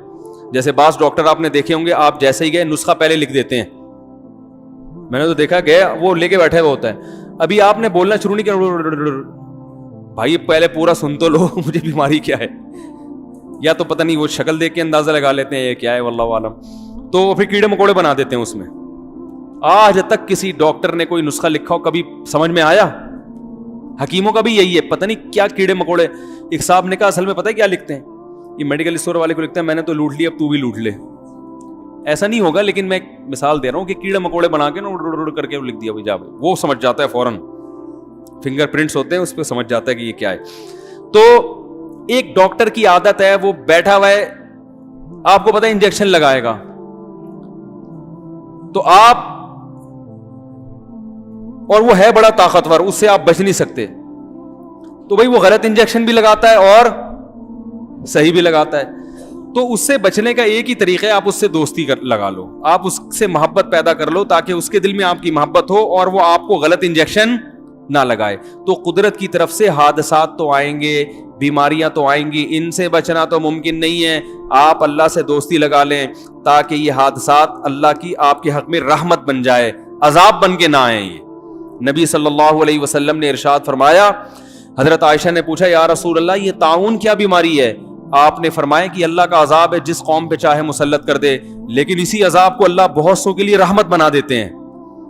جیسے بعض ڈاکٹر آپ نے دیکھے ہوں گے, آپ جیسے ہی گئے نسخہ پہلے لکھ دیتے ہیں. میں نے تو دیکھا گیا وہ لے کے بیٹھے ہوئے ہوتا ہے, ابھی آپ نے بولنا شروع نہیں کیا, بھائی پہلے پورا سن تو لو مجھے بیماری کیا ہے. یا تو پتہ نہیں وہ شکل دیکھ کے اندازہ لگا لیتے ہیں یہ کیا ہے واللہ عالم, تو پھر کیڑے مکوڑے بنا دیتے ہیں اس میں. آج تک کسی ڈاکٹر نے کوئی نسخہ لکھا ہو کبھی سمجھ میں آیا؟ حکیموں کا بھی یہی ہے, پتہ نہیں کیا کیڑے مکوڑے. ایک صاحب نے کہا اصل میں پتہ ہے کیا لکھتے ہیں, یہ میڈیکل اسٹور والے کو لکھتے ہیں میں نے تو لوٹ لی اب تو بھی لوٹ لے. ایسا نہیں ہوگا, لیکن میں ایک مثال دے رہا ہوں کہ کیڑے مکوڑے بنا کے نا اڑ کر کے لکھ دیا, جا وہ سمجھ جاتا ہے فوراً, فنگر پرنٹس ہوتے ہیں اس پہ سمجھ جاتا ہے کہ یہ کیا ہے. تو ایک ڈاکٹر کی عادت ہے, وہ بیٹھا ہوا ہے, آپ کو پتا ہے انجیکشن لگائے گا تو آپ, اور وہ ہے بڑا طاقتور, اس سے آپ بچ نہیں سکتے, تو بھائی وہ غلط انجیکشن بھی لگاتا ہے اور صحیح بھی لگاتا ہے. تو اس سے بچنے کا ایک ہی طریقہ ہے, آپ اس سے دوستی لگا لو, آپ اس سے محبت پیدا کر لو تاکہ اس کے دل میں آپ کی محبت ہو اور وہ آپ کو غلط انجیکشن نہ لگائے. تو قدرت کی طرف سے حادثات تو آئیں گے, بیماریاں تو آئیں گی, ان سے بچنا تو ممکن نہیں ہے. آپ اللہ سے دوستی لگا لیں تاکہ یہ حادثات اللہ کی آپ کے حق میں رحمت بن جائے, عذاب بن کے نہ آئیں. یہ نبی صلی اللہ علیہ وسلم نے ارشاد فرمایا, حضرت عائشہ نے پوچھا یا رسول اللہ یہ طاعون کیا بیماری ہے؟ آپ نے فرمایا کہ اللہ کا عذاب ہے جس قوم پہ چاہے مسلط کر دے، لیکن اسی عذاب کو اللہ بہت سو کے لیے رحمت بنا دیتے ہیں.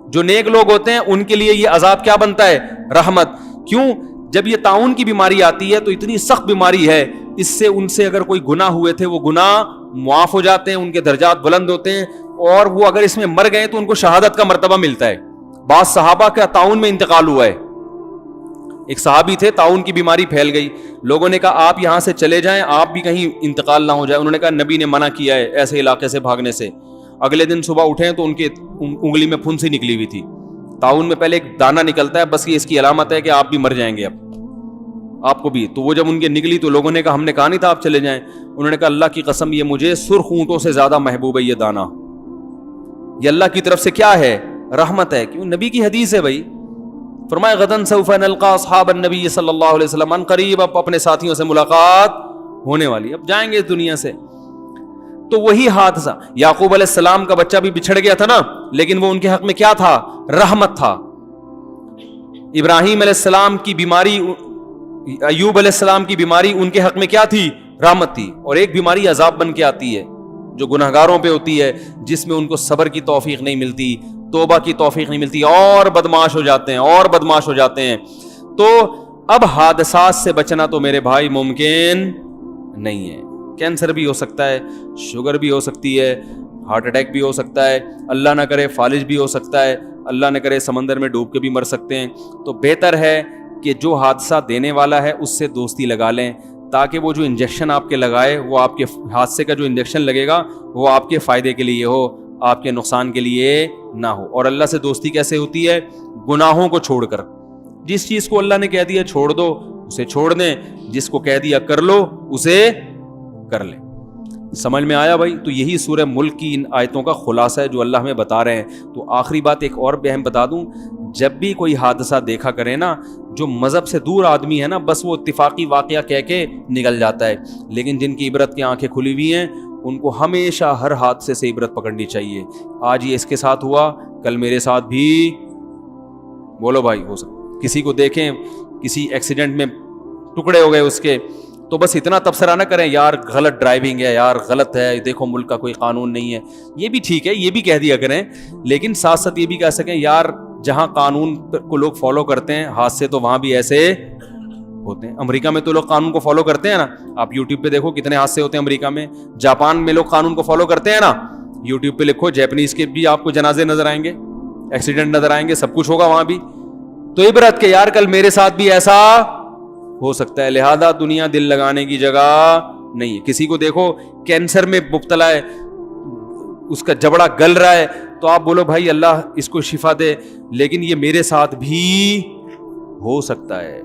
جو نیک لوگ ہوتے ہیں ان کے لیے یہ عذاب کیا بنتا ہے؟ رحمت. کیوں؟ جب یہ طاعون کی بیماری آتی ہے تو اتنی سخت بیماری ہے، اس سے ان سے اگر کوئی گناہ ہوئے تھے وہ گناہ معاف ہو جاتے ہیں، ان کے درجات بلند ہوتے ہیں، اور وہ اگر اس میں مر گئے تو ان کو شہادت کا مرتبہ ملتا ہے. بعض صحابہ کا طاعون میں انتقال ہوا ہے. ایک صحابی تھے، طاعون کی بیماری پھیل گئی، لوگوں نے کہا آپ یہاں سے چلے جائیں، آپ بھی کہیں انتقال نہ ہو جائے. انہوں نے کہا نبی نے منع کیا ہے ایسے علاقے سے بھاگنے سے. اگلے دن صبح اٹھے تو ان کے انگلی میں پھنسی نکلی ہوئی تھی. طاعون میں پہلے ایک دانہ نکلتا ہے، بس یہ اس کی علامت ہے کہ آپ بھی مر جائیں گے، اب آپ کو بھی. تو وہ جب ان کے نکلی تو لوگوں نے کہا ہم نے کہا نہیں تھا آپ چلے جائیں. انہوں نے کہا اللہ کی قسم یہ مجھے سرخ اونٹوں سے زیادہ محبوب ہے یہ دانہ. یہ اللہ کی طرف سے کیا ہے؟ رحمت ہے. کیوں؟ نبی کی حدیث ہے بھائی. فرمایا غدن سوف نلقى اصحاب النبی صلی اللہ علیہ وسلم، ان قریب اب اپنے ساتھیوں سے ملاقات ہونے والی، اب جائیں گے اس دنیا سے. تو وہی حادثہ یعقوب علیہ السلام کا بچہ بھی بچھڑ گیا تھا نا، لیکن وہ ان کے حق میں کیا تھا؟ رحمت تھا. ابراہیم علیہ السلام کی بیماری، ایوب علیہ السلام کی بیماری ان کے حق میں کیا تھی؟ رحمت تھی. اور ایک بیماری عذاب بن کے آتی ہے جو گنہگاروں پہ ہوتی ہے، جس میں ان کو صبر کی توفیق نہیں ملتی، توبہ کی توفیق نہیں ملتی، اور بدمعاش ہو جاتے ہیں اور بدمعاش ہو جاتے ہیں. تو اب حادثات سے بچنا تو میرے بھائی ممکن نہیں ہے. کینسر بھی ہو سکتا ہے، شوگر بھی ہو سکتی ہے، ہارٹ اٹیک بھی ہو سکتا ہے، اللہ نہ کرے فالج بھی ہو سکتا ہے، اللہ نہ کرے سمندر میں ڈوب کے بھی مر سکتے ہیں. تو بہتر ہے کہ جو حادثہ دینے والا ہے اس سے دوستی لگا لیں، تاکہ وہ جو انجیکشن آپ کے لگائے وہ آپ کے حادثے کا جو انجیکشن لگے گا وہ آپ کے فائدے کے لیے ہو، آپ کے نقصان کے لیے نہ ہو. اور اللہ سے دوستی کیسے ہوتی ہے؟ گناہوں کو چھوڑ کر. جس چیز کو اللہ نے کہہ دیا چھوڑ دو اسے چھوڑ دیں، جس کو کہہ دیا کر لو اسے کر لیں. سمجھ میں آیا بھائی؟ تو یہی سورہ ملک کی ان آیتوں کا خلاصہ ہے جو اللہ ہمیں بتا رہے ہیں. تو آخری بات ایک اور بھی بتا دوں، جب بھی کوئی حادثہ دیکھا کرے نا، جو مذہب سے دور آدمی ہے نا بس وہ اتفاقی واقعہ کہہ کے نکل جاتا ہے، لیکن جن کی عبرت کی آنکھیں کھلی ہوئی ہیں ان کو ہمیشہ ہر حادثے سے عبرت پکڑنی چاہیے. آج یہ اس کے ساتھ ہوا، کل میرے ساتھ بھی بولو بھائی ہو سکتا. کسی کو دیکھیں کسی ایکسیڈنٹ میں ٹکڑے ہو گئے اس کے، تو بس اتنا تبصرہ نہ کریں یار غلط ڈرائیونگ ہے، یار غلط ہے، دیکھو ملک کا کوئی قانون نہیں ہے. یہ بھی ٹھیک ہے، یہ بھی کہہ دیا کریں، لیکن ساتھ ساتھ یہ بھی کہہ سکیں یار جہاں قانون کو لوگ فالو کرتے ہیں حادثے تو وہاں بھی ایسے ہوتے ہیں. امریکہ میں تو لوگ قانون کو فالو کرتے ہیں نا، آپ یوٹیوب پہ دیکھو کتنے حادثے ہوتے ہیں امریکہ میں. جاپان میں لوگ قانون کو فالو کرتے ہیں نا، یوٹیوب پہ لکھو جیپنیز کے بھی آپ کو جنازے نظر آئیں گے، ایکسیڈنٹ نظر آئیں گے، سب کچھ ہوگا وہاں بھی. تو عبرت کے یار کل میرے ساتھ بھی ایسا ہو سکتا ہے، لہذا دنیا دل لگانے کی جگہ نہیں ہے. کسی کو دیکھو کینسر میں مبتلا ہے، اس کا جبڑا گل رہا ہے، تو آپ بولو بھائی اللہ اس کو شفا دے، لیکن یہ میرے ساتھ بھی ہو سکتا ہے.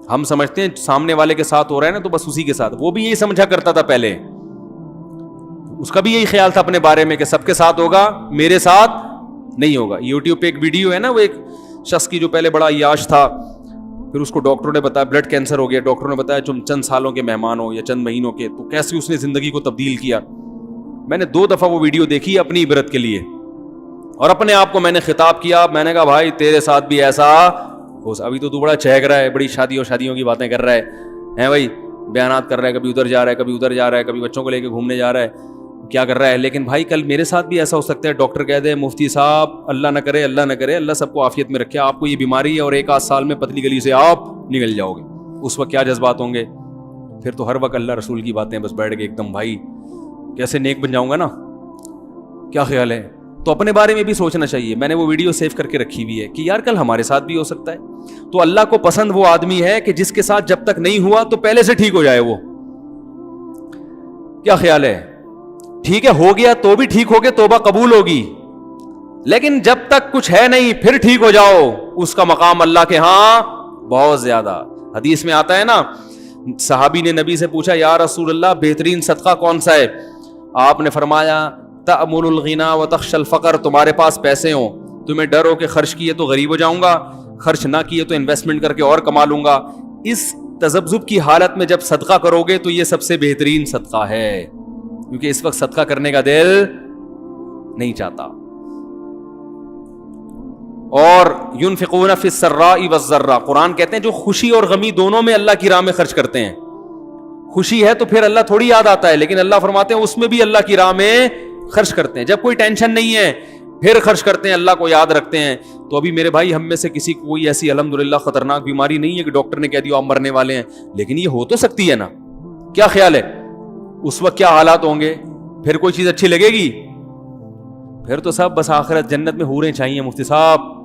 ہم سمجھتے ہیں سامنے والے کے ساتھ ہو رہا ہے نا تو بس اسی کے ساتھ، وہ بھی یہی سمجھا کرتا تھا پہلے، اس کا بھی یہی خیال تھا اپنے بارے میں کہ سب کے ساتھ ہوگا میرے ساتھ نہیں ہوگا. یوٹیوب پہ ایک ویڈیو ہے نا، وہ ایک شخص کی جو پہلے بڑا عیاش تھا، پھر اس کو ڈاکٹروں نے بتایا بلڈ کینسر ہو گیا، ڈاکٹروں نے بتایا تم چند سالوں کے مہمان ہو یا چند مہینوں کے، تو کیسے اس نے زندگی کو تبدیل کیا. میں نے 2 دفعہ وہ ویڈیو دیکھی اپنی عبرت کے لیے، اور اپنے آپ کو میں نے خطاب کیا، میں نے کہا بھائی تیرے ساتھ بھی ایسا ہو. ابھی تو بڑا چہک رہا ہے، بڑی شادیوں کی باتیں کر رہا ہے بھائی، بیانات کر رہا ہے، کبھی ادھر جا رہا ہے، کبھی ادھر جا رہا ہے، کبھی بچوں کو لے کے گھومنے جا رہا ہے، کیا کر رہا ہے. لیکن بھائی کل میرے ساتھ بھی ایسا ہو سکتا ہے، ڈاکٹر کہہ دے مفتی صاحب اللہ نہ کرے اللہ سب کو عافیت میں رکھے، آپ کو یہ بیماری ہے اور 1 سال میں پتلی گلی سے آپ نکل جاؤ گے. اس وقت کیا جذبات ہوں گے؟ پھر تو ہر وقت اللہ رسول کی باتیں بس بیٹھ کے ایک دم بھائی کیسے نیک بن جاؤں گا نا. کیا خیال ہے؟ تو اپنے بارے میں بھی سوچنا چاہیے. میں نے وہ ویڈیو سیو کر کے رکھی ہوئی ہے کہ یار کل ہمارے ساتھ بھی ہو سکتا ہے. تو اللہ کو پسند وہ آدمی ہے کہ جس کے ساتھ جب تک نہیں ہوا تو پہلے سے ٹھیک ہو جائے. وہ کیا خیال ہے؟ ٹھیک ہے ہو گیا تو بھی ٹھیک ہو گیا، توبہ قبول ہوگی، لیکن جب تک کچھ ہے نہیں پھر ٹھیک ہو جاؤ، اس کا مقام اللہ کے ہاں بہت زیادہ. حدیث میں آتا ہے نا، صحابی نے نبی سے پوچھا یا رسول اللہ بہترین صدقہ کون سا ہے؟ آپ نے فرمایا تأمل الغنا وتخشى الفقر، تمہارے پاس پیسے ہوں، تمہیں ڈر ہو کہ خرچ کیے تو غریب ہو جاؤں گا، خرچ نہ کیے تو انویسٹمنٹ کر کے اور کما لوں گا. اس تذبذب کی حالت میں جب صدقہ کرو گے تو یہ سب سے بہترین صدقہ ہے، کیونکہ اس وقت صدقہ کرنے کا دل نہیں چاہتا. اور ينفقون في السراء والضراء، قرآن کہتے ہیں جو خوشی اور غمی دونوں میں اللہ کی راہ میں خرچ کرتے ہیں. خوشی ہے تو پھر اللہ تھوڑی یاد آتا ہے, لیکن اللہ فرماتے ہیں اس میں بھی اللہ کی راہ میں خرچ کرتے ہیں. جب کوئی ٹینشن نہیں ہے پھر خرچ کرتے ہیں, اللہ کو یاد رکھتے ہیں. تو ابھی میرے بھائی ہم میں سے کسی کو کوئی ایسی الحمدللہ خطرناک بیماری نہیں ہے کہ ڈاکٹر نے کہہ دیا آپ مرنے والے ہیں, لیکن یہ ہو تو سکتی ہے نا. کیا خیال ہے اس وقت کیا حالات ہوں گے؟ پھر کوئی چیز اچھی لگے گی؟ پھر تو سب بس آخرت جنت میں حوریں چاہیے. مفتی صاحب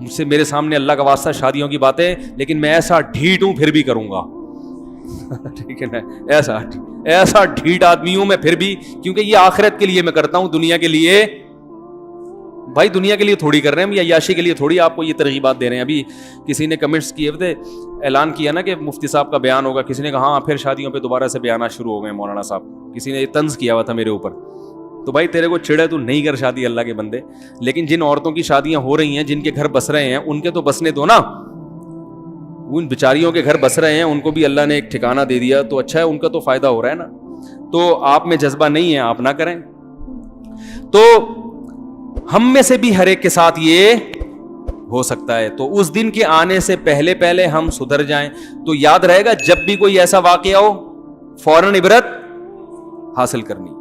مجھ سے میرے سامنے اللہ کا واسطہ شادیوں کی باتیں, لیکن میں ایسا ڈھیٹ ہوں پھر بھی کروں گا. ٹھیک ہے نا, ایسا ڈھیٹ آدمی ہوں میں پھر بھی, کیونکہ یہ آخرت کے لیے میں کرتا ہوں, دنیا کے لیے. بھائی دنیا کے لیے تھوڑی کر رہے ہیں ہم, یا عیاشی کے لیے تھوڑی آپ کو یہ ترغیبات دے رہے ہیں. ابھی کسی نے کمنٹس کیے تھے, اعلان کیا نا کہ مفتی صاحب کا بیان ہوگا, کسی نے کہا ہاں پھر شادیوں پہ دوبارہ سے بیانات شروع ہو گئے مولانا صاحب. کسی نے یہ طنز کیا ہوا تھا میرے اوپر. تو بھائی تیرے کو چھڑے تو نہیں کر شادی اللہ کے بندے, لیکن جن عورتوں کی شادیاں ہو رہی ہیں, جن کے گھر بس رہے ہیں, ان کے تو بسنے دو نا. ان بیچاریوں کے گھر بس رہے ہیں, ان کو بھی اللہ نے ایک ٹھکانہ دے دیا تو اچھا ہے, ان کا تو فائدہ ہو رہا ہے نا. تو آپ میں جذبہ نہیں ہے, آپ نہ کریں. تو ہم میں سے بھی ہر ایک کے ساتھ یہ ہو سکتا ہے. تو اس دن کے آنے سے پہلے ہم سدھر جائیں. تو یاد رہے گا جب بھی کوئی ایسا واقعہ ہو فوراً عبرت حاصل کرنی.